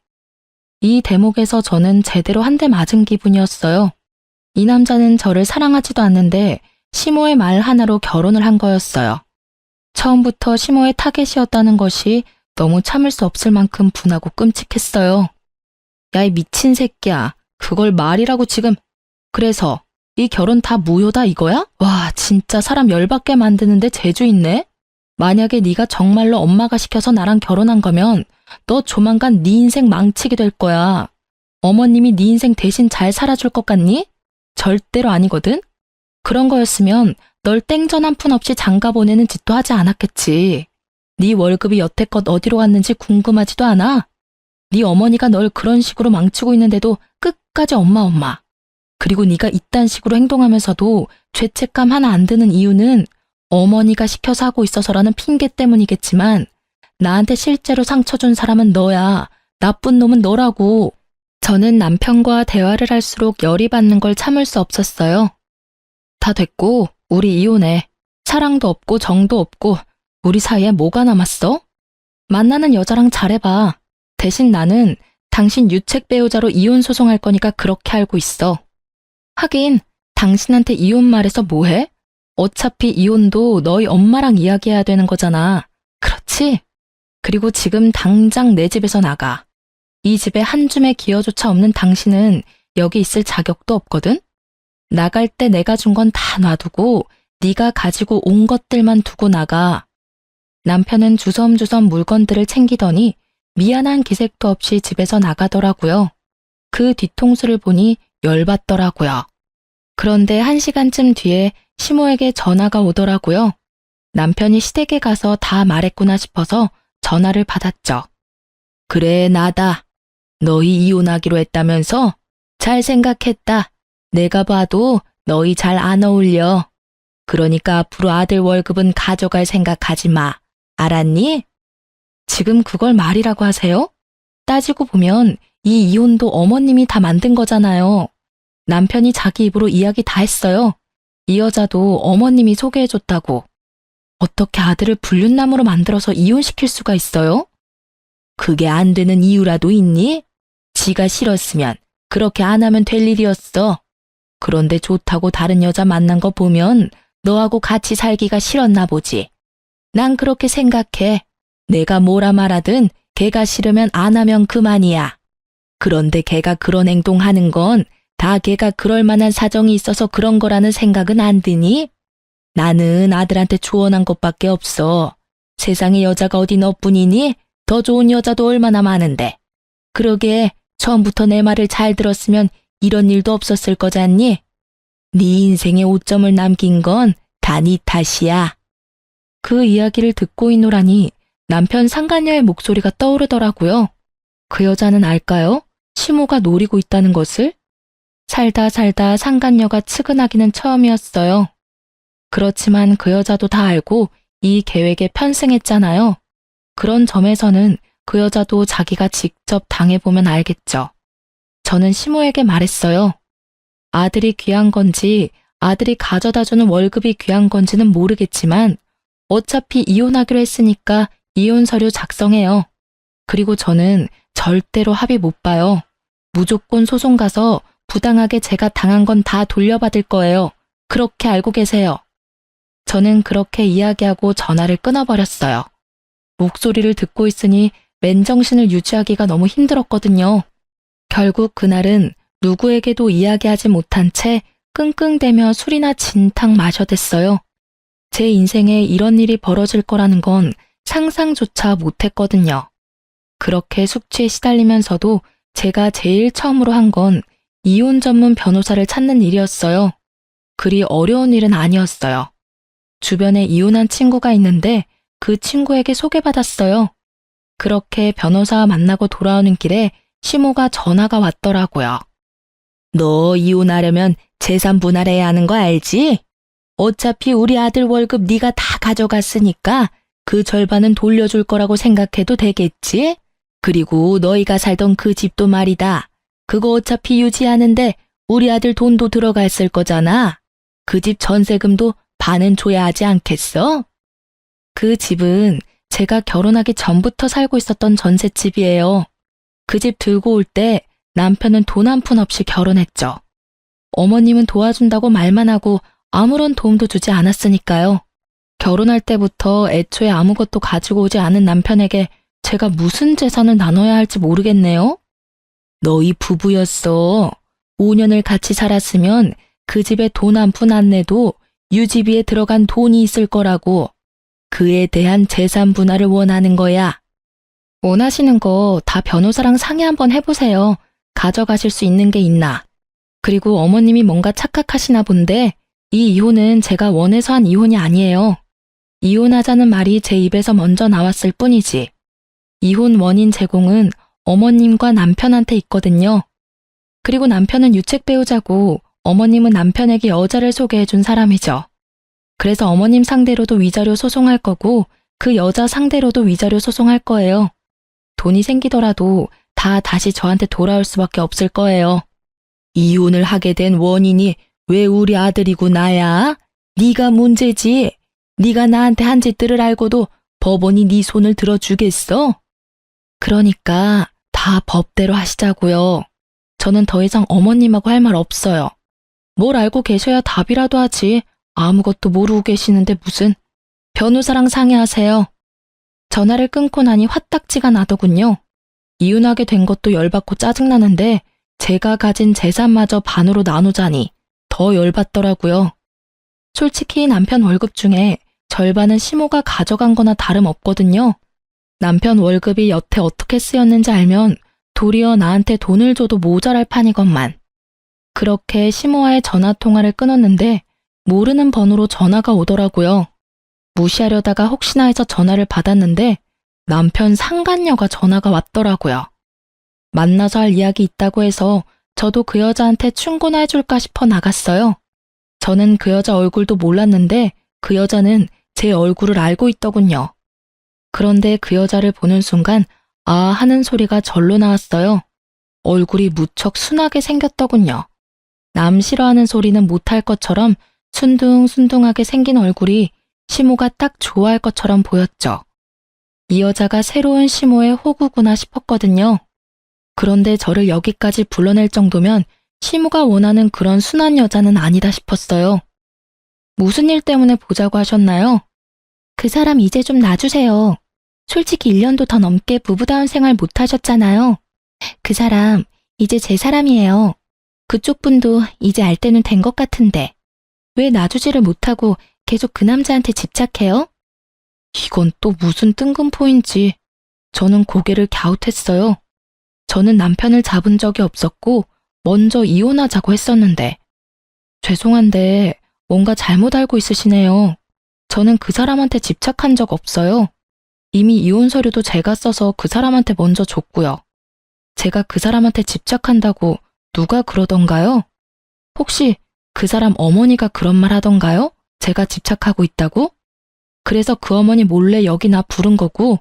이 대목에서 저는 제대로 한 대 맞은 기분이었어요. 이 남자는 저를 사랑하지도 않는데 시모의 말 하나로 결혼을 한 거였어요. 처음부터 시모의 타겟이었다는 것이 너무 참을 수 없을 만큼 분하고 끔찍했어요. 야, 이 미친 새끼야. 그걸 말이라고 지금. 그래서 이 결혼 다 무효다 이거야? 와, 진짜 사람 열받게 만드는데 재주 있네? 만약에 네가 정말로 엄마가 시켜서 나랑 결혼한 거면 너 조만간 네 인생 망치게 될 거야. 어머님이 네 인생 대신 잘 살아줄 것 같니? 절대로 아니거든? 그런 거였으면 널 땡전 한 푼 없이 장가 보내는 짓도 하지 않았겠지. 네 월급이 여태껏 어디로 갔는지 궁금하지도 않아? 네 어머니가 널 그런 식으로 망치고 있는데도 끝까지 엄마. 그리고 네가 이딴 식으로 행동하면서도 죄책감 하나 안 드는 이유는 어머니가 시켜서 하고 있어서라는 핑계 때문이겠지만 나한테 실제로 상처 준 사람은 너야. 나쁜 놈은 너라고. 저는 남편과 대화를 할수록 열이 받는 걸 참을 수 없었어요. 다 됐고 우리 이혼해. 사랑도 없고 정도 없고 우리 사이에 뭐가 남았어? 만나는 여자랑 잘해봐. 대신 나는 당신 유책 배우자로 이혼 소송할 거니까 그렇게 알고 있어. 하긴 당신한테 이혼 말해서 뭐해? 어차피 이혼도 너희 엄마랑 이야기해야 되는 거잖아. 그렇지? 그리고 지금 당장 내 집에서 나가. 이 집에 한 줌의 기여조차 없는 당신은 여기 있을 자격도 없거든? 나갈 때 내가 준 건 다 놔두고 네가 가지고 온 것들만 두고 나가. 남편은 주섬주섬 물건들을 챙기더니 미안한 기색도 없이 집에서 나가더라고요. 그 뒤통수를 보니 열받더라고요. 그런데 1시간쯤 뒤에 시모에게 전화가 오더라고요. 남편이 시댁에 가서 다 말했구나 싶어서 전화를 받았죠. 그래, 나다. 너희 이혼하기로 했다면서? 잘 생각했다. 내가 봐도 너희 잘 안 어울려. 그러니까 앞으로 아들 월급은 가져갈 생각하지 마. 알았니? 지금 그걸 말이라고 하세요? 따지고 보면 이 이혼도 어머님이 다 만든 거잖아요. 남편이 자기 입으로 이야기 다 했어요. 이 여자도 어머님이 소개해줬다고. 어떻게 아들을 불륜남으로 만들어서 이혼시킬 수가 있어요? 그게 안 되는 이유라도 있니? 지가 싫었으면 그렇게 안 하면 될 일이었어. 그런데 좋다고 다른 여자 만난 거 보면 너하고 같이 살기가 싫었나 보지. 난 그렇게 생각해. 내가 뭐라 말하든 걔가 싫으면 안 하면 그만이야. 그런데 걔가 그런 행동하는 건 다 걔가 그럴 만한 사정이 있어서 그런 거라는 생각은 안 드니? 나는 아들한테 조언한 것밖에 없어. 세상에 여자가 어디 너뿐이니? 더 좋은 여자도 얼마나 많은데. 그러게 처음부터 내 말을 잘 들었으면 이런 일도 없었을 거잖니? 네 인생에 오점을 남긴 건 다 네 탓이야. 그 이야기를 듣고 있노라니 남편 상간녀의 목소리가 떠오르더라고요. 그 여자는 알까요? 시모가 노리고 있다는 것을? 살다 상간녀가 측은하기는 처음이었어요. 그렇지만 그 여자도 다 알고 이 계획에 편승했잖아요. 그런 점에서는 그 여자도 자기가 직접 당해보면 알겠죠. 저는 시모에게 말했어요. 아들이 귀한 건지 아들이 가져다주는 월급이 귀한 건지는 모르겠지만 어차피 이혼하기로 했으니까 이혼 서류 작성해요. 그리고 저는 절대로 합의 못 봐요. 무조건 소송 가서 부당하게 제가 당한 건 다 돌려받을 거예요. 그렇게 알고 계세요. 저는 그렇게 이야기하고 전화를 끊어버렸어요. 목소리를 듣고 있으니 맨정신을 유지하기가 너무 힘들었거든요. 결국 그날은 누구에게도 이야기하지 못한 채 끙끙대며 술이나 진탕 마셔댔어요. 제 인생에 이런 일이 벌어질 거라는 건 상상조차 못했거든요. 그렇게 숙취에 시달리면서도 제가 제일 처음으로 한 건 이혼 전문 변호사를 찾는 일이었어요. 그리 어려운 일은 아니었어요. 주변에 이혼한 친구가 있는데 그 친구에게 소개받았어요. 그렇게 변호사 만나고 돌아오는 길에 시모가 전화가 왔더라고요. 너 이혼하려면 재산 분할해야 하는 거 알지? 어차피 우리 아들 월급 네가 다 가져갔으니까 그 절반은 돌려줄 거라고 생각해도 되겠지? 그리고 너희가 살던 그 집도 말이다. 그거 어차피 유지하는데 우리 아들 돈도 들어갔을 거잖아. 그 집 전세금도 반은 줘야 하지 않겠어? 그 집은 제가 결혼하기 전부터 살고 있었던 전셋집이에요. 그 집 들고 올 때 남편은 돈 한 푼 없이 결혼했죠. 어머님은 도와준다고 말만 하고 아무런 도움도 주지 않았으니까요. 결혼할 때부터 애초에 아무것도 가지고 오지 않은 남편에게 제가 무슨 재산을 나눠야 할지 모르겠네요. 너희 부부였어. 5년을 같이 살았으면 그 집에 돈 한 푼 안 내도 유지비에 들어간 돈이 있을 거라고. 그에 대한 재산 분할을 원하는 거야. 원하시는 거 다 변호사랑 상의 한번 해보세요. 가져가실 수 있는 게 있나. 그리고 어머님이 뭔가 착각하시나 본데 이 이혼은 제가 원해서 한 이혼이 아니에요. 이혼하자는 말이 제 입에서 먼저 나왔을 뿐이지. 이혼 원인 제공은 어머님과 남편한테 있거든요. 그리고 남편은 유책 배우자고 어머님은 남편에게 여자를 소개해준 사람이죠. 그래서 어머님 상대로도 위자료 소송할 거고 그 여자 상대로도 위자료 소송할 거예요. 돈이 생기더라도 다 다시 저한테 돌아올 수밖에 없을 거예요. 이혼을 하게 된 원인이 왜 우리 아들이고 나야? 네가 문제지. 네가 나한테 한 짓들을 알고도 법원이 네 손을 들어주겠어? 그러니까 다 법대로 하시자고요. 저는 더 이상 어머님하고 할 말 없어요. 뭘 알고 계셔야 답이라도 하지. 아무것도 모르고 계시는데 무슨. 변호사랑 상의하세요. 전화를 끊고 나니 화딱지가 나더군요. 이혼하게 된 것도 열받고 짜증나는데 제가 가진 재산마저 반으로 나누자니 더 열받더라고요. 솔직히 남편 월급 중에 절반은 시모가 가져간 거나 다름없거든요. 남편 월급이 여태 어떻게 쓰였는지 알면 도리어 나한테 돈을 줘도 모자랄 판이건만. 그렇게 시모와의 전화통화를 끊었는데 모르는 번호로 전화가 오더라고요. 무시하려다가 혹시나 해서 전화를 받았는데 남편 상간녀가 전화가 왔더라고요. 만나서 할 이야기 있다고 해서 저도 그 여자한테 충고나 해줄까 싶어 나갔어요. 저는 그 여자 얼굴도 몰랐는데 그 여자는 제 얼굴을 알고 있더군요. 그런데 그 여자를 보는 순간 아 하는 소리가 절로 나왔어요. 얼굴이 무척 순하게 생겼더군요. 남 싫어하는 소리는 못할 것처럼 순둥순둥하게 생긴 얼굴이 시모가 딱 좋아할 것처럼 보였죠. 이 여자가 새로운 시모의 호구구나 싶었거든요. 그런데 저를 여기까지 불러낼 정도면 시모가 원하는 그런 순한 여자는 아니다 싶었어요. 무슨 일 때문에 보자고 하셨나요? 그 사람 이제 좀 놔주세요. 솔직히 1년도 더 넘게 부부다운 생활 못 하셨잖아요. 그 사람 이제 제 사람이에요. 그쪽 분도 이제 알 때는 된 것 같은데 왜 놔주지를 못하고 계속 그 남자한테 집착해요? 이건 또 무슨 뜬금포인지 저는 고개를 갸웃했어요. 저는 남편을 잡은 적이 없었고 먼저 이혼하자고 했었는데 죄송한데 뭔가 잘못 알고 있으시네요. 저는 그 사람한테 집착한 적 없어요. 이미 이혼 서류도 제가 써서 그 사람한테 먼저 줬고요. 제가 그 사람한테 집착한다고 누가 그러던가요? 혹시 그 사람 어머니가 그런 말 하던가요? 제가 집착하고 있다고? 그래서 그 어머니 몰래 여기 나 부른 거고.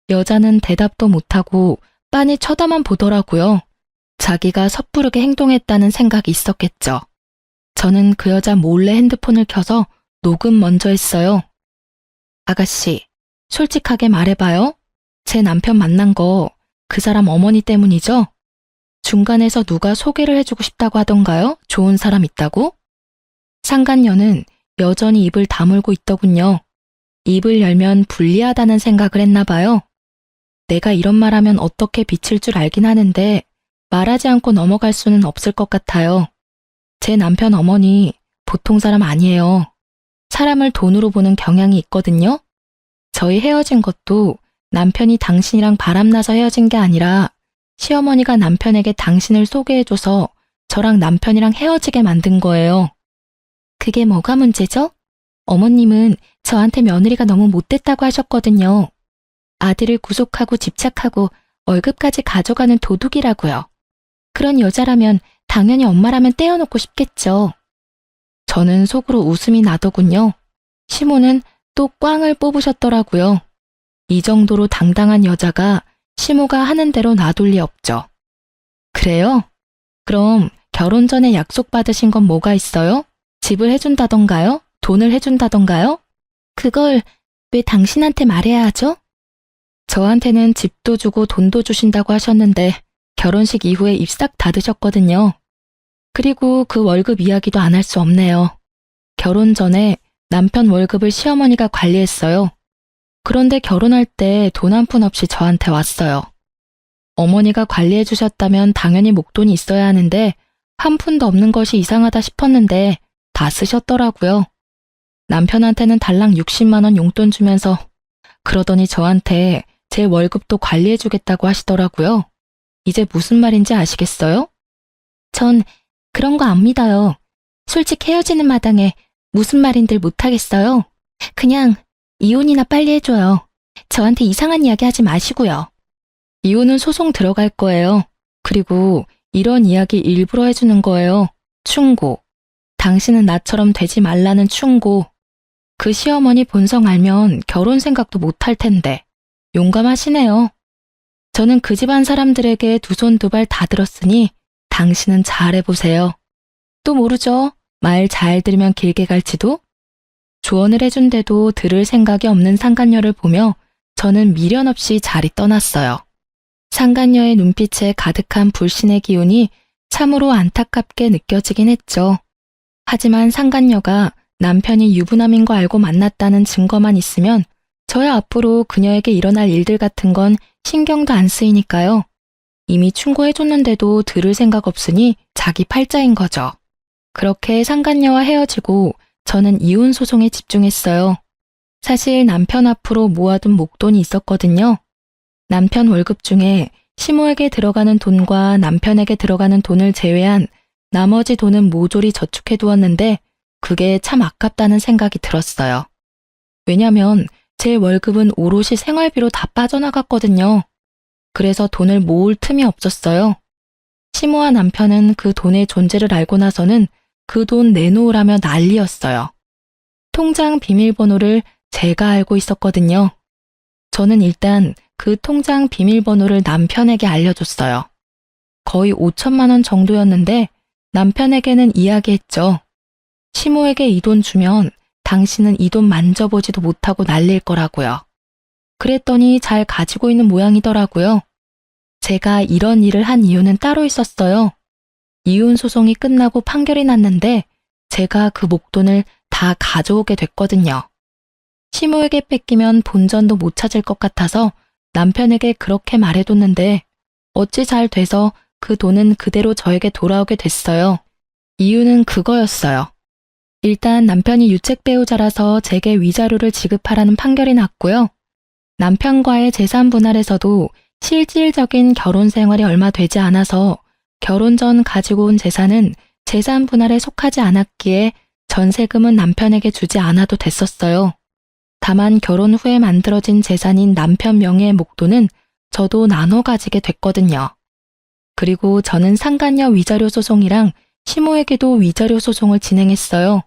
여자는 대답도 못하고 빤히 쳐다만 보더라고요. 자기가 섣부르게 행동했다는 생각이 있었겠죠. 저는 그 여자 몰래 핸드폰을 켜서 녹음 먼저 했어요. 아가씨, 솔직하게 말해봐요. 제 남편 만난 거 그 사람 어머니 때문이죠? 중간에서 누가 소개를 해주고 싶다고 하던가요? 좋은 사람 있다고? 상간녀는 여전히 입을 다물고 있더군요. 입을 열면 불리하다는 생각을 했나 봐요. 내가 이런 말하면 어떻게 비칠 줄 알긴 하는데 말하지 않고 넘어갈 수는 없을 것 같아요. 제 남편 어머니 보통 사람 아니에요. 사람을 돈으로 보는 경향이 있거든요. 저희 헤어진 것도 남편이 당신이랑 바람나서 헤어진 게 아니라 시어머니가 남편에게 당신을 소개해줘서 저랑 남편이랑 헤어지게 만든 거예요. 그게 뭐가 문제죠? 어머님은 저한테 며느리가 너무 못됐다고 하셨거든요. 아들을 구속하고 집착하고 월급까지 가져가는 도둑이라고요. 그런 여자라면 당연히 엄마라면 떼어놓고 싶겠죠. 저는 속으로 웃음이 나더군요. 시모는 또 꽝을 뽑으셨더라고요. 이 정도로 당당한 여자가 시모가 하는 대로 놔둘 리 없죠. 그래요? 그럼 결혼 전에 약속받으신 건 뭐가 있어요? 집을 해준다던가요? 돈을 해준다던가요? 그걸 왜 당신한테 말해야 하죠? 저한테는 집도 주고 돈도 주신다고 하셨는데 결혼식 이후에 입 싹 닫으셨거든요. 그리고 그 월급 이야기도 안 할 수 없네요. 결혼 전에 남편 월급을 시어머니가 관리했어요. 그런데 결혼할 때 돈 한 푼 없이 저한테 왔어요. 어머니가 관리해 주셨다면 당연히 목돈이 있어야 하는데 한 푼도 없는 것이 이상하다 싶었는데 다 쓰셨더라고요. 남편한테는 달랑 60만 원 용돈 주면서 그러더니 저한테 제 월급도 관리해 주겠다고 하시더라고요. 이제 무슨 말인지 아시겠어요? 전 그런 거 안 믿어요. 솔직히 헤어지는 마당에 무슨 말인들 못하겠어요. 그냥 이혼이나 빨리 해줘요. 저한테 이상한 이야기 하지 마시고요. 이혼은 소송 들어갈 거예요. 그리고 이런 이야기 일부러 해주는 거예요. 충고. 당신은 나처럼 되지 말라는 충고. 그 시어머니 본성 알면 결혼 생각도 못 할 텐데. 용감하시네요. 저는 그 집안 사람들에게 두 손 두 발 다 들었으니 당신은 잘해보세요. 또 모르죠. 말 잘 들으면 길게 갈지도. 조언을 해준데도 들을 생각이 없는 상간녀를 보며 저는 미련 없이 자리 떠났어요. 상간녀의 눈빛에 가득한 불신의 기운이 참으로 안타깝게 느껴지긴 했죠. 하지만 상간녀가 남편이 유부남인 거 알고 만났다는 증거만 있으면 저야 앞으로 그녀에게 일어날 일들 같은 건 신경도 안 쓰이니까요. 이미 충고해줬는데도 들을 생각 없으니 자기 팔자인 거죠. 그렇게 상간녀와 헤어지고 저는 이혼 소송에 집중했어요. 사실 남편 앞으로 모아둔 목돈이 있었거든요. 남편 월급 중에 시모에게 들어가는 돈과 남편에게 들어가는 돈을 제외한 나머지 돈은 모조리 저축해 두었는데 그게 참 아깝다는 생각이 들었어요. 왜냐면 제 월급은 오롯이 생활비로 다 빠져나갔거든요. 그래서 돈을 모을 틈이 없었어요. 시모와 남편은 그 돈의 존재를 알고 나서는 그 돈 내놓으라며 난리였어요. 통장 비밀번호를 제가 알고 있었거든요. 저는 일단 그 통장 비밀번호를 남편에게 알려줬어요. 거의 5천만 원 정도였는데 남편에게는 이야기했죠. 시모에게 이 돈 주면 당신은 이 돈 만져보지도 못하고 날릴 거라고요. 그랬더니 잘 가지고 있는 모양이더라고요. 제가 이런 일을 한 이유는 따로 있었어요. 이혼 소송이 끝나고 판결이 났는데 제가 그 목돈을 다 가져오게 됐거든요. 시모에게 뺏기면 본전도 못 찾을 것 같아서 남편에게 그렇게 말해뒀는데 어찌 잘 돼서 그 돈은 그대로 저에게 돌아오게 됐어요. 이유는 그거였어요. 일단 남편이 유책 배우자라서 제게 위자료를 지급하라는 판결이 났고요. 남편과의 재산 분할에서도 실질적인 결혼 생활이 얼마 되지 않아서 결혼 전 가지고 온 재산은 재산 분할에 속하지 않았기에 전세금은 남편에게 주지 않아도 됐었어요. 다만 결혼 후에 만들어진 재산인 남편 명의의 목돈은 저도 나눠 가지게 됐거든요. 그리고 저는 상간녀 위자료 소송이랑 시모에게도 위자료 소송을 진행했어요.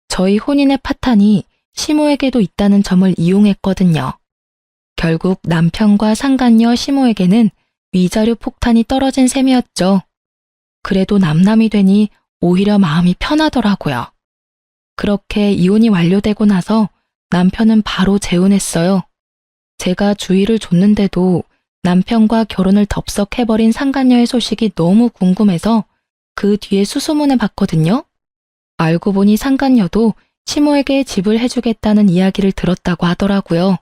저희 혼인의 파탄이 시모에게도 있다는 점을 이용했거든요. 결국 남편과 상간녀 시모에게는 위자료 폭탄이 떨어진 셈이었죠. 그래도 남남이 되니 오히려 마음이 편하더라고요. 그렇게 이혼이 완료되고 나서 남편은 바로 재혼했어요. 제가 주의를 줬는데도 남편과 결혼을 덥석해버린 상간녀의 소식이 너무 궁금해서 그 뒤에 수소문을 봤거든요. 알고 보니 상간녀도 시모에게 집을 해주겠다는 이야기를 들었다고 하더라고요.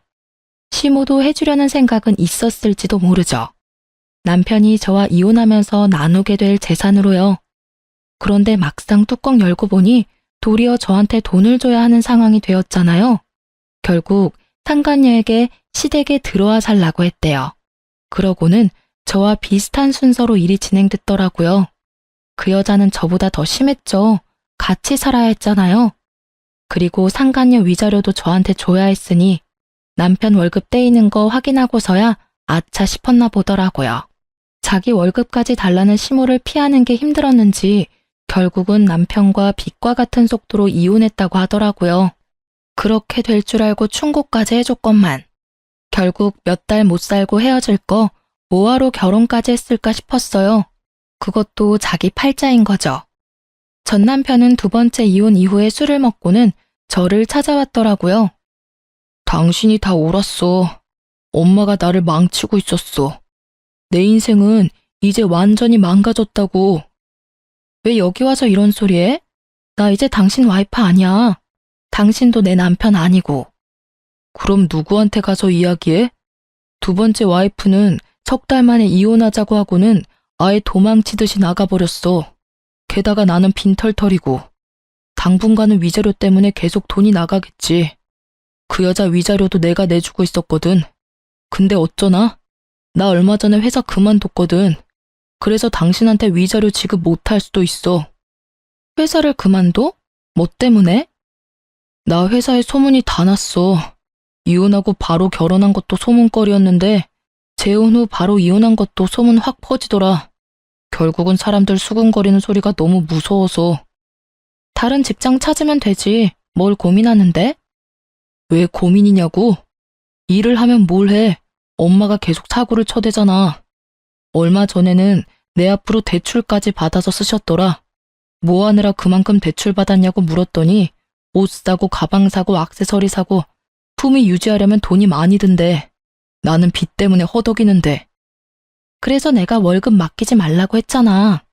시모도 해주려는 생각은 있었을지도 모르죠. 남편이 저와 이혼하면서 나누게 될 재산으로요. 그런데 막상 뚜껑 열고 보니 도리어 저한테 돈을 줘야 하는 상황이 되었잖아요. 결국 상간녀에게 시댁에 들어와 살라고 했대요. 그러고는 저와 비슷한 순서로 일이 진행됐더라고요. 그 여자는 저보다 더 심했죠. 같이 살아야 했잖아요. 그리고 상간녀 위자료도 저한테 줘야 했으니 남편 월급 떼이는 거 확인하고서야 아차 싶었나 보더라고요. 자기 월급까지 달라는 시모를 피하는 게 힘들었는지 결국은 남편과 빛과 같은 속도로 이혼했다고 하더라고요. 그렇게 될 줄 알고 충고까지 해줬건만 결국 몇 달 못 살고 헤어질 거 뭐하러 결혼까지 했을까 싶었어요. 그것도 자기 팔자인 거죠. 전 남편은 두 번째 이혼 이후에 술을 먹고는 저를 찾아왔더라고요. 당신이 다 옳았어. 엄마가 나를 망치고 있었어. 내 인생은 이제 완전히 망가졌다고. 왜 여기 와서 이런 소리 해? 나 이제 당신 와이프 아니야. 당신도 내 남편 아니고. 그럼 누구한테 가서 이야기해? 두 번째 와이프는 석 달 만에 이혼하자고 하고는 아예 도망치듯이 나가버렸어. 게다가 나는 빈털털이고. 당분간은 위자료 때문에 계속 돈이 나가겠지. 그 여자 위자료도 내가 내주고 있었거든. 근데 어쩌나? 나 얼마 전에 회사 그만뒀거든. 그래서 당신한테 위자료 지급 못할 수도 있어. 회사를 그만둬? 뭐 때문에? 나 회사에 소문이 다 났어. 이혼하고 바로 결혼한 것도 소문거리였는데 재혼 후 바로 이혼한 것도 소문 확 퍼지더라. 결국은 사람들 수군거리는 소리가 너무 무서워서. 다른 직장 찾으면 되지. 뭘 고민하는데? 왜 고민이냐고? 일을 하면 뭘 해? 엄마가 계속 사고를 쳐대잖아. 얼마 전에는 내 앞으로 대출까지 받아서 쓰셨더라. 뭐 하느라 그만큼 대출 받았냐고 물었더니 옷 사고 가방 사고 액세서리 사고 품위 유지하려면 돈이 많이 든대. 나는 빚 때문에 허덕이는데. 그래서 내가 월급 맡기지 말라고 했잖아.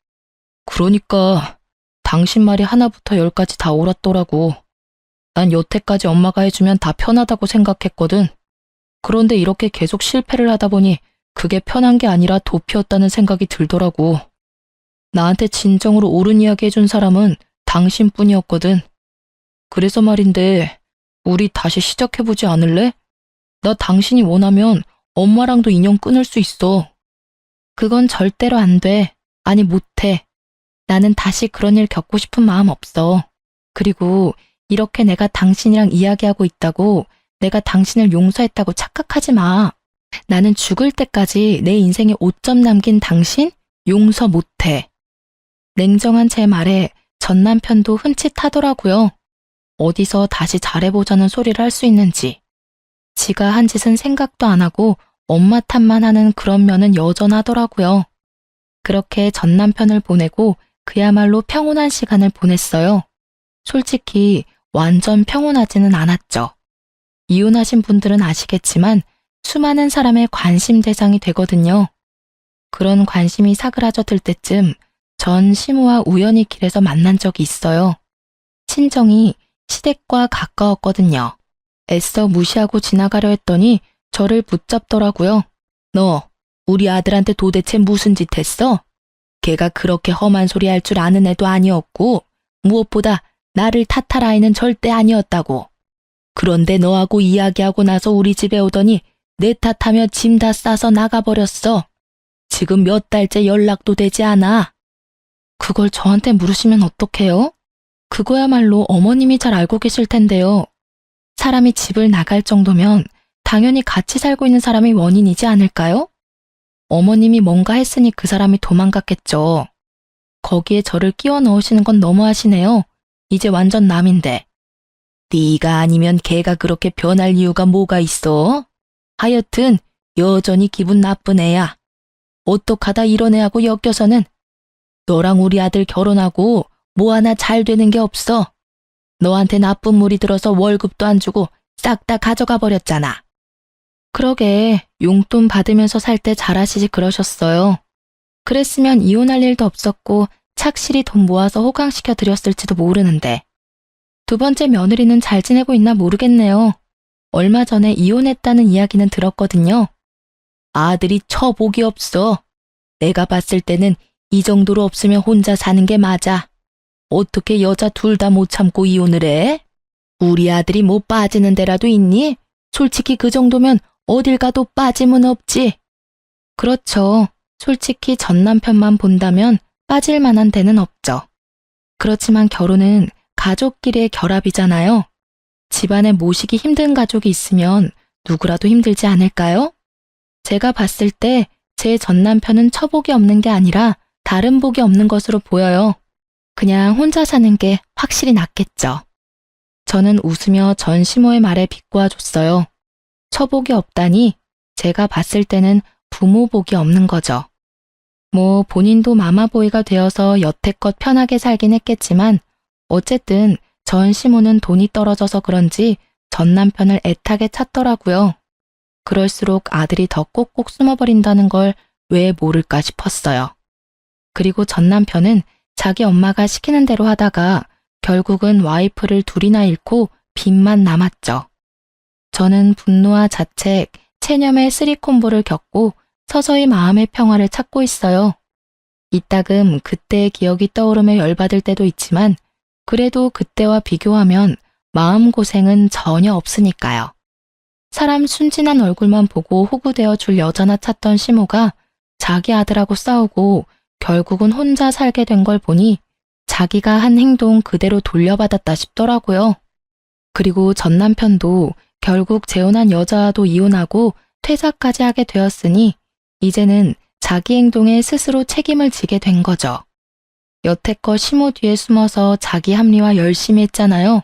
그러니까 당신 말이 하나부터 열까지 다 옳았더라고. 난 여태까지 엄마가 해주면 다 편하다고 생각했거든. 그런데 이렇게 계속 실패를 하다 보니 그게 편한 게 아니라 도피였다는 생각이 들더라고. 나한테 진정으로 옳은 이야기 해준 사람은 당신뿐이었거든. 그래서 말인데 우리 다시 시작해보지 않을래? 나 당신이 원하면 엄마랑도 인연 끊을 수 있어. 그건 절대로 안 돼. 아니 못해. 나는 다시 그런 일 겪고 싶은 마음 없어. 그리고 이렇게 내가 당신이랑 이야기하고 있다고 내가 당신을 용서했다고 착각하지 마. 나는 죽을 때까지 내 인생에 오점 남긴 당신 용서 못해. 냉정한 제 말에 전 남편도 흠칫하더라고요. 어디서 다시 잘해보자는 소리를 할 수 있는지. 지가 한 짓은 생각도 안 하고 엄마 탓만 하는 그런 면은 여전하더라고요. 그렇게 전 남편을 보내고 그야말로 평온한 시간을 보냈어요. 솔직히 완전 평온하지는 않았죠. 이혼하신 분들은 아시겠지만 수많은 사람의 관심 대상이 되거든요. 그런 관심이 사그라져들 때쯤 전 시모와 우연히 길에서 만난 적이 있어요. 친정이 시댁과 가까웠거든요. 애써 무시하고 지나가려 했더니 저를 붙잡더라고요. 너 우리 아들한테 도대체 무슨 짓 했어? 걔가 그렇게 험한 소리 할 줄 아는 애도 아니었고 무엇보다 나를 탓할 아이는 절대 아니었다고. 그런데 너하고 이야기하고 나서 우리 집에 오더니 내 탓하며 짐 다 싸서 나가버렸어. 지금 몇 달째 연락도 되지 않아. 그걸 저한테 물으시면 어떡해요? 그거야말로 어머님이 잘 알고 계실 텐데요. 사람이 집을 나갈 정도면 당연히 같이 살고 있는 사람이 원인이지 않을까요? 어머님이 뭔가 했으니 그 사람이 도망갔겠죠. 거기에 저를 끼워 넣으시는 건 너무하시네요. 이제 완전 남인데. 네가 아니면 걔가 그렇게 변할 이유가 뭐가 있어? 하여튼 여전히 기분 나쁜 애야. 어떡하다 이런 애하고 엮여서는. 너랑 우리 아들 결혼하고 뭐 하나 잘 되는 게 없어. 너한테 나쁜 물이 들어서 월급도 안 주고 싹 다 가져가 버렸잖아. 그러게 용돈 받으면서 살 때 잘하시지 그러셨어요. 그랬으면 이혼할 일도 없었고 착실히 돈 모아서 호강시켜 드렸을지도 모르는데. 두 번째 며느리는 잘 지내고 있나 모르겠네요. 얼마 전에 이혼했다는 이야기는 들었거든요. 아들이 처복이 없어. 내가 봤을 때는 이 정도로 없으면 혼자 사는 게 맞아. 어떻게 여자 둘 다 못 참고 이혼을 해? 우리 아들이 뭐 빠지는 데라도 있니? 솔직히 그 정도면 어딜 가도 빠짐은 없지. 그렇죠. 솔직히 전 남편만 본다면 빠질 만한 데는 없죠. 그렇지만 결혼은 가족끼리의 결합이잖아요. 집안에 모시기 힘든 가족이 있으면 누구라도 힘들지 않을까요? 제가 봤을 때 제 전 남편은 처복이 없는 게 아니라 다른 복이 없는 것으로 보여요. 그냥 혼자 사는 게 확실히 낫겠죠. 저는 웃으며 전 시모의 말에 비꼬아줬어요. 처복이 없다니 제가 봤을 때는 부모 복이 없는 거죠. 뭐 본인도 마마보이가 되어서 여태껏 편하게 살긴 했겠지만 어쨌든 전 시모는 돈이 떨어져서 그런지 전 남편을 애타게 찾더라고요. 그럴수록 아들이 더 꼭꼭 숨어버린다는 걸 왜 모를까 싶었어요. 그리고 전 남편은 자기 엄마가 시키는 대로 하다가 결국은 와이프를 둘이나 잃고 빚만 남았죠. 저는 분노와 자책, 체념의 쓰리콤보를 겪고 서서히 마음의 평화를 찾고 있어요. 이따금 그때의 기억이 떠오르며 열받을 때도 있지만 그래도 그때와 비교하면 마음고생은 전혀 없으니까요. 사람 순진한 얼굴만 보고 호구되어 줄 여자나 찾던 시모가 자기 아들하고 싸우고 결국은 혼자 살게 된 걸 보니 자기가 한 행동 그대로 돌려받았다 싶더라고요. 그리고 전 남편도 결국 재혼한 여자와도 이혼하고 퇴사까지 하게 되었으니 이제는 자기 행동에 스스로 책임을 지게 된 거죠. 여태껏 시모 뒤에 숨어서 자기 합리화 열심히 했잖아요.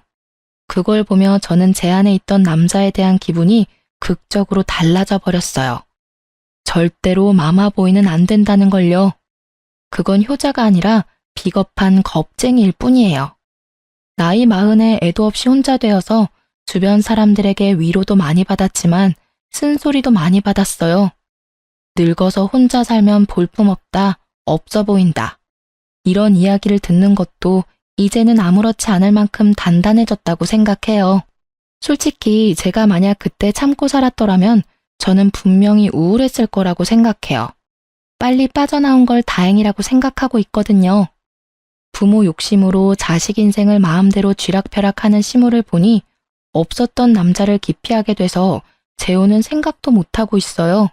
그걸 보며 저는 제 안에 있던 남자에 대한 기분이 극적으로 달라져 버렸어요. 절대로 마마보이는 안 된다는 걸요. 그건 효자가 아니라 비겁한 겁쟁이일 뿐이에요. 나이 40에 애도 없이 혼자 되어서 주변 사람들에게 위로도 많이 받았지만 쓴소리도 많이 받았어요. 늙어서 혼자 살면 볼품없다, 없어 보인다. 이런 이야기를 듣는 것도 이제는 아무렇지 않을 만큼 단단해졌다고 생각해요. 솔직히 제가 만약 그때 참고 살았더라면 저는 분명히 우울했을 거라고 생각해요. 빨리 빠져나온 걸 다행이라고 생각하고 있거든요. 부모 욕심으로 자식 인생을 마음대로 쥐락펴락하는 시무를 보니 없었던 남자를 기피하게 돼서 재혼은 생각도 못하고 있어요.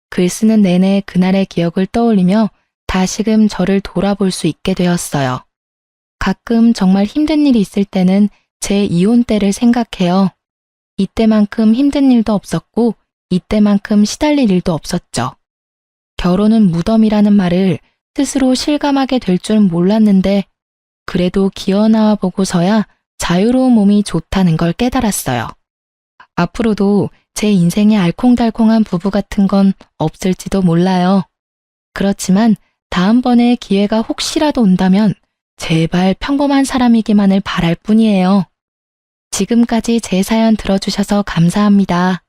글 쓰는 내내 그날의 기억을 떠올리며 다시금 저를 돌아볼 수 있게 되었어요. 가끔 정말 힘든 일이 있을 때는 제 이혼 때를 생각해요. 이때만큼 힘든 일도 없었고 이때만큼 시달릴 일도 없었죠. 결혼은 무덤이라는 말을 스스로 실감하게 될 줄 몰랐는데 그래도 기어나와 보고서야 자유로운 몸이 좋다는 걸 깨달았어요. 앞으로도 제 인생에 알콩달콩한 부부 같은 건 없을지도 몰라요. 그렇지만 다음번에 기회가 혹시라도 온다면 제발 평범한 사람이기만을 바랄 뿐이에요. 지금까지 제 사연 들어주셔서 감사합니다.